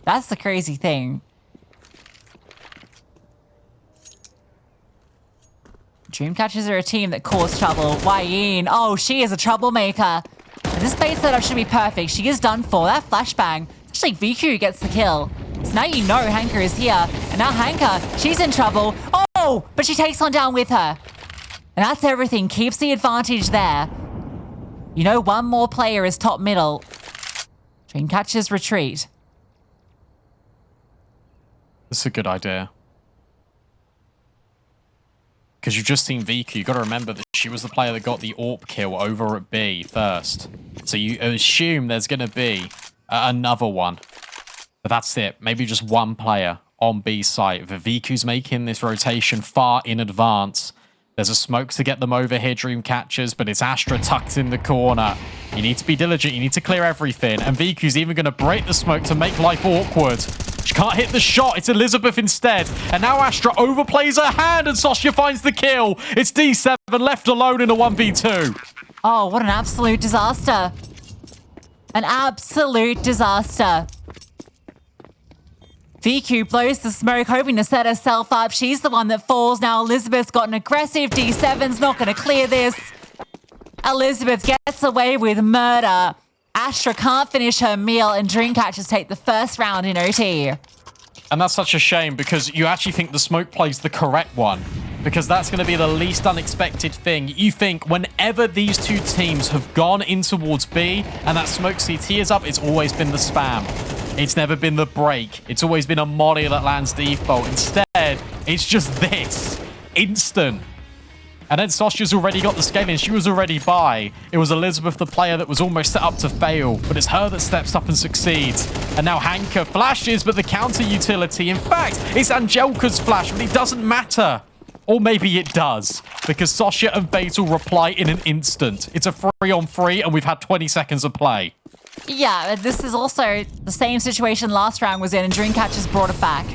That's the crazy thing. Dreamcatchers are a team that cause trouble. Wayne, oh, she is a troublemaker. This bait setup should be perfect. She is done for. That flashbang. Actually, VQ gets the kill. So now you know Hanker is here. And now Hanker, she's in trouble. Oh, but she takes one down with her. And that's everything. Keeps the advantage there. You know, one more player is top middle. Dreamcatchers retreat. This is a good idea. Because you've just seen VQ, you've got to remember that she was the player that got the AWP kill over at B first. So you assume there's going to be another one. But that's it. Maybe just one player on B site. VQ's making this rotation far in advance. There's a smoke to get them over here, Dreamcatchers, but it's Astra tucked in the corner. You need to be diligent. You need to clear everything. And VQ's even going to break the smoke to make life awkward. She can't hit the shot. It's Elizabeth instead. And now Astra overplays her hand and Sasha finds the kill. It's D7 left alone in a 1v2. Oh, what an absolute disaster. An absolute disaster. VQ blows the smoke, hoping to set herself up. She's the one that falls. Now Elizabeth's got an aggressive D7's not going to clear this. Elizabeth gets away with murder. Astra can't finish her meal, and Dreamcatchers take the first round in OT. And that's such a shame because you actually think the smoke play's the correct one. Because that's going to be the least unexpected thing. You think whenever these two teams have gone in towards B and that smoke CT is up, it's always been the spam. It's never been the break. It's always been a molly that lands default. Instead, it's just this. Instant. And then Sasha's already got the scaling. She was already by. It was Elizabeth, the player, that was almost set up to fail. But it's her that steps up and succeeds. And now Hanker flashes, but the counter utility. In fact, it's Angelica's flash, but it doesn't matter. Or maybe it does. Because Sasha and Fatal reply in an instant. It's a 3-on-3, and we've had 20 seconds of play. Yeah, this is also the same situation last round was in, and Dreamcatchers brought it back.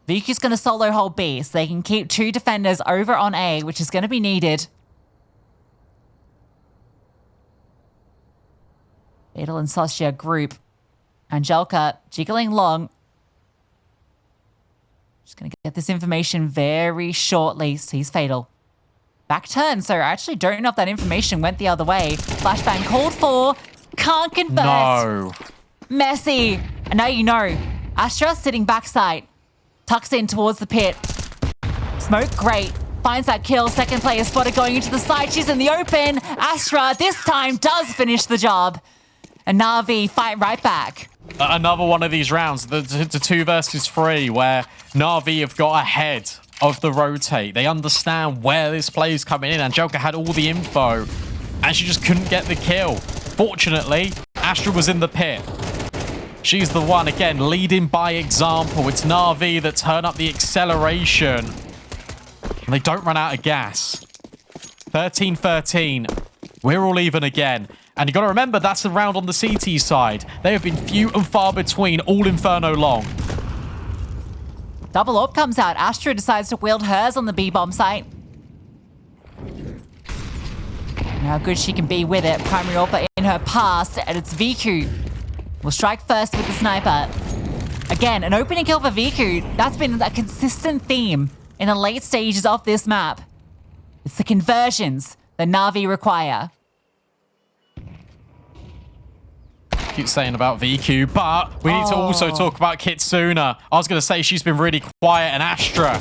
VQ's going to solo hold B, so they can keep 2 defenders over on A, which is going to be needed. Fatal and Sasha group. Angelica jiggling long. Just going to get this information very shortly. Sees Fatal. Back turn, so I actually don't know if that information went the other way. Flashbang called for. Can't convert. No. Messy. And now you know. Astra sitting backside. Tucks in towards the pit. Smoke, great. finds that kill. Second player spotted going into the side. She's in the open. Astra this time does finish the job. And Na'Vi fight right back. Another one of these rounds, the 2 versus 3, where Na'Vi have got ahead of the rotate. They understand where this play is coming in. Angelica had all the info, and she just couldn't get the kill. Fortunately, Astra was in the pit. She's the one, again, leading by example. It's Na'Vi that turn up the acceleration. And they don't run out of gas. 13-13. We're all even again. And you got to remember, that's a round on the CT side. They have been few and far between, all Inferno long. Double AWP comes out. Astra decides to wield hers on the B-bomb site. How good she can be with it. Primary AWP in her past, and it's Viku. Will strike first with the sniper. Again, an opening kill for Viku. That's been a consistent theme in the late stages of this map. It's the conversions that Na'Vi require. Keep saying about VQ, but we need to also talk about Kitsuna. I was going to say she's been really quiet, and Astra.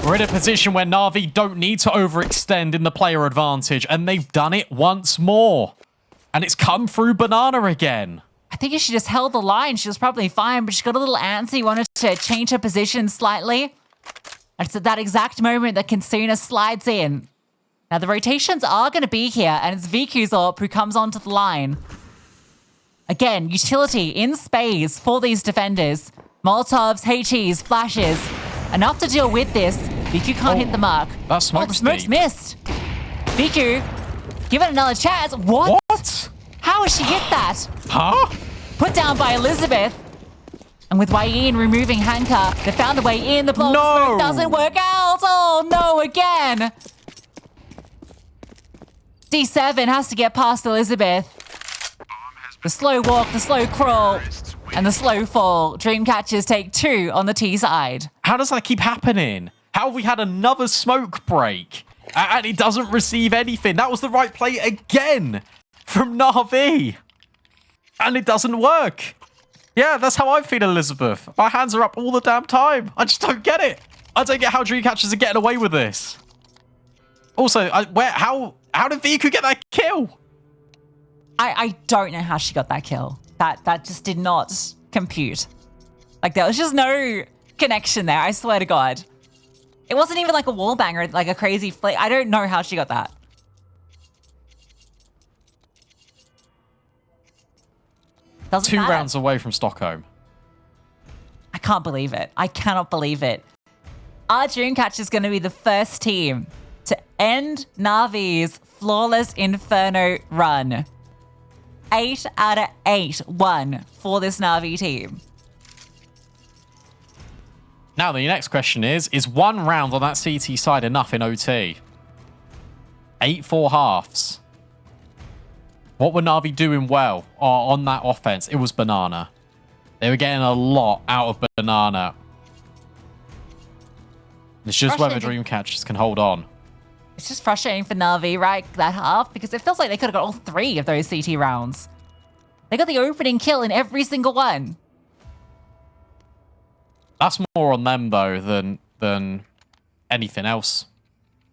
We're in a position where Na'Vi don't need to overextend in the player advantage, and they've done it once more. And it's come through Banana again. I think if she just held the line, she was probably fine, but she got a little antsy, wanted to change her position slightly. And it's at that exact moment that Kitsuna slides in. Now, the rotations are going to be here, and it's VQ's AWP who comes onto the line. Again, utility in spades for these defenders. Molotovs, HEs, flashes. Enough to deal with this. VQ can't hit the mark. That smoke's smoke's missed. VQ, give it another chance. What? How has she hit that? Huh? Put down by Elizabeth. And with Wayne removing Hanka, they found a way in. The blow smoke doesn't work out. Oh, no, again. D7 has to get past Elizabeth. The slow walk, the slow crawl, and the slow fall. Dreamcatchers take 2 on the T side. How does that keep happening? How have we had another smoke break? And it doesn't receive anything. That was the right play again from Na'Vi. And it doesn't work. Yeah, that's how I feel, Elizabeth. My hands are up all the damn time. I just don't get it. I don't get how Dreamcatchers are getting away with this. Also, how did Viku get that kill? I don't know how she got that kill. That just did not compute. Like, there was just no connection there, I swear to God. It wasn't even like a wall banger, like a crazy flick. I don't know how she got that. Doesn't 2 matter. rounds away from Stockholm. I can't believe it. I cannot believe it. Our Dreamcatcher is going to be the first team to end Navi's flawless Inferno run. 8 out of 8 won for this Na'Vi team. Now, the next question is 1 round on that CT side enough in OT? 8-4 halves. What were Na'Vi doing well on that offense? It was Banana. They were getting a lot out of Banana. It's just whether Dreamcatchers can hold on. It's just frustrating for Na'Vi, right, that half, because it feels like they could have got all 3 of those CT rounds. They got the opening kill in every single one. That's more on them, though, than anything else.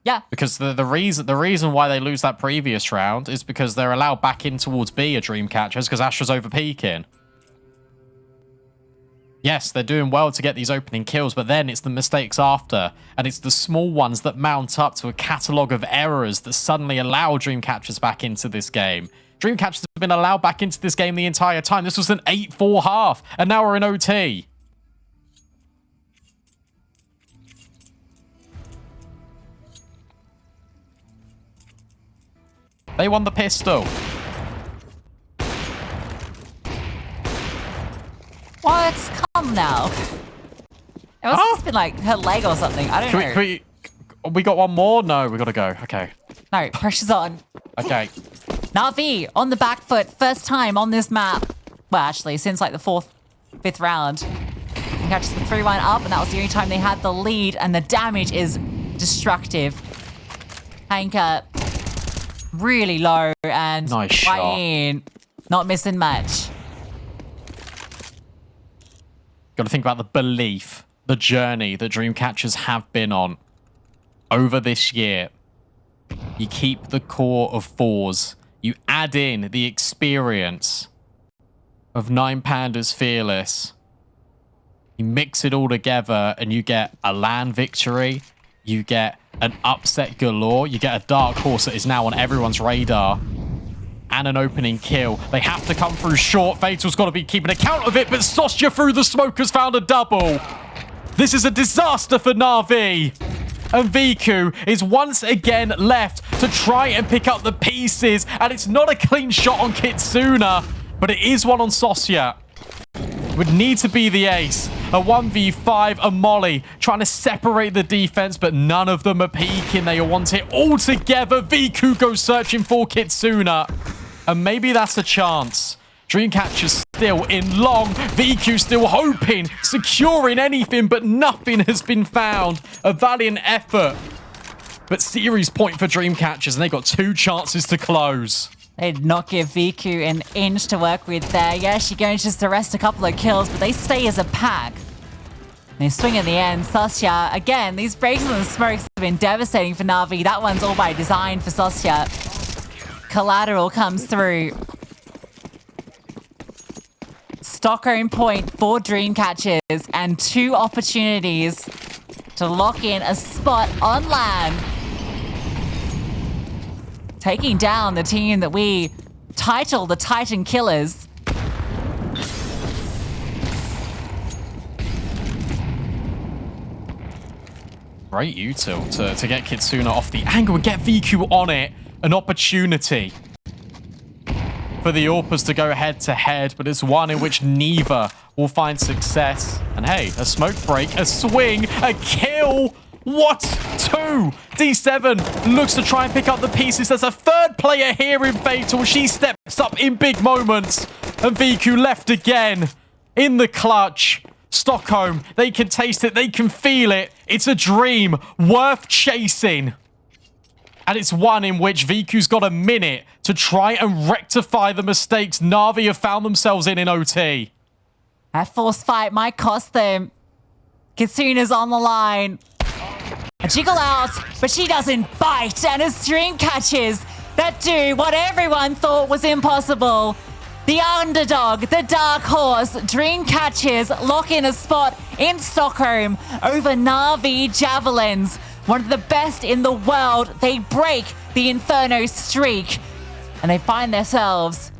Yeah. Because the reason why they lose that previous round is because they're allowed back in towards B, a Dreamcatchers, because Astra's over peaking. Yes, they're doing well to get these opening kills, but then it's the mistakes after, and it's the small ones that mount up to a catalogue of errors that suddenly allow Dreamcatchers back into this game. Dreamcatchers have been allowed back into this game the entire time. This was an 8-4 half, and now we're in OT. They won the pistol. What? Come now. It must have been like her leg or something. I don't know. We got one more? No, we got to go. Okay. No, pressure's on. Okay. Na'Vi on the back foot. First time on this map. Well, actually, since like the 4th, 5th round. They catch the 3-1 up, and that was the only time they had the lead, and the damage is destructive. Hanka really low, and nice shot. Wayne not missing much. Got to think about the belief, the journey that Dreamcatchers have been on. over this year. You keep the core of 4s. You add in the experience of 9 Pandas Fearless. You mix it all together and you get a LAN victory. You get an upset galore. You get a dark horse that is now on everyone's radar. And an opening kill. They have to come through short. Fatal's got to be keeping account of it, but Sostia through the smoke has found a double. This is a disaster for Na'Vi. And Viku is once again left to try and pick up the pieces. And it's not a clean shot on Kitsuna, but it is one on Sostia. Would need to be the ace. A 1v5, a molly, trying to separate the defense, but none of them are peeking. They want it all together. Viku goes searching for Kitsuna. And maybe that's a chance. Dreamcatcher's still in long. Viku still hoping, securing anything, but nothing has been found. A valiant effort. But series point for Dreamcatchers, and they got 2 chances to close. They did not give Viku an inch to work with there. Yeah, she going to just arrest a couple of kills, but they stay as a pack. They swing in the end. Sostia, again, these breaks and smokes have been devastating for Na'Vi. That one's all by design for Sostia. Collateral comes through. Stockholm point for Dreamcatchers and 2 opportunities to lock in a spot on land. Taking down the team that we title the Titan Killers. Great util to get Kitsuna off the angle and get Viku on it. An opportunity for the Orpas to go head-to-head, but it's one in which neither will find success. And hey, a smoke break, a swing, a kill. What? 2. D7 looks to try and pick up the pieces. There's a 3rd player here in Fatal. She steps up in big moments. And Viku left again in the clutch. Stockholm, they can taste it. They can feel it. It's a dream worth chasing. And it's one in which Viku's got a minute to try and rectify the mistakes Na'Vi have found themselves in OT. That force fight might cost them. Kitsuna's on the line. A jiggle out, but she doesn't bite. And it's Dreamcatchers that do what everyone thought was impossible. The underdog, the dark horse, Dreamcatchers lock in a spot in Stockholm over NAVI Javelins. One of the best in the world. They break the Inferno streak. And they find themselves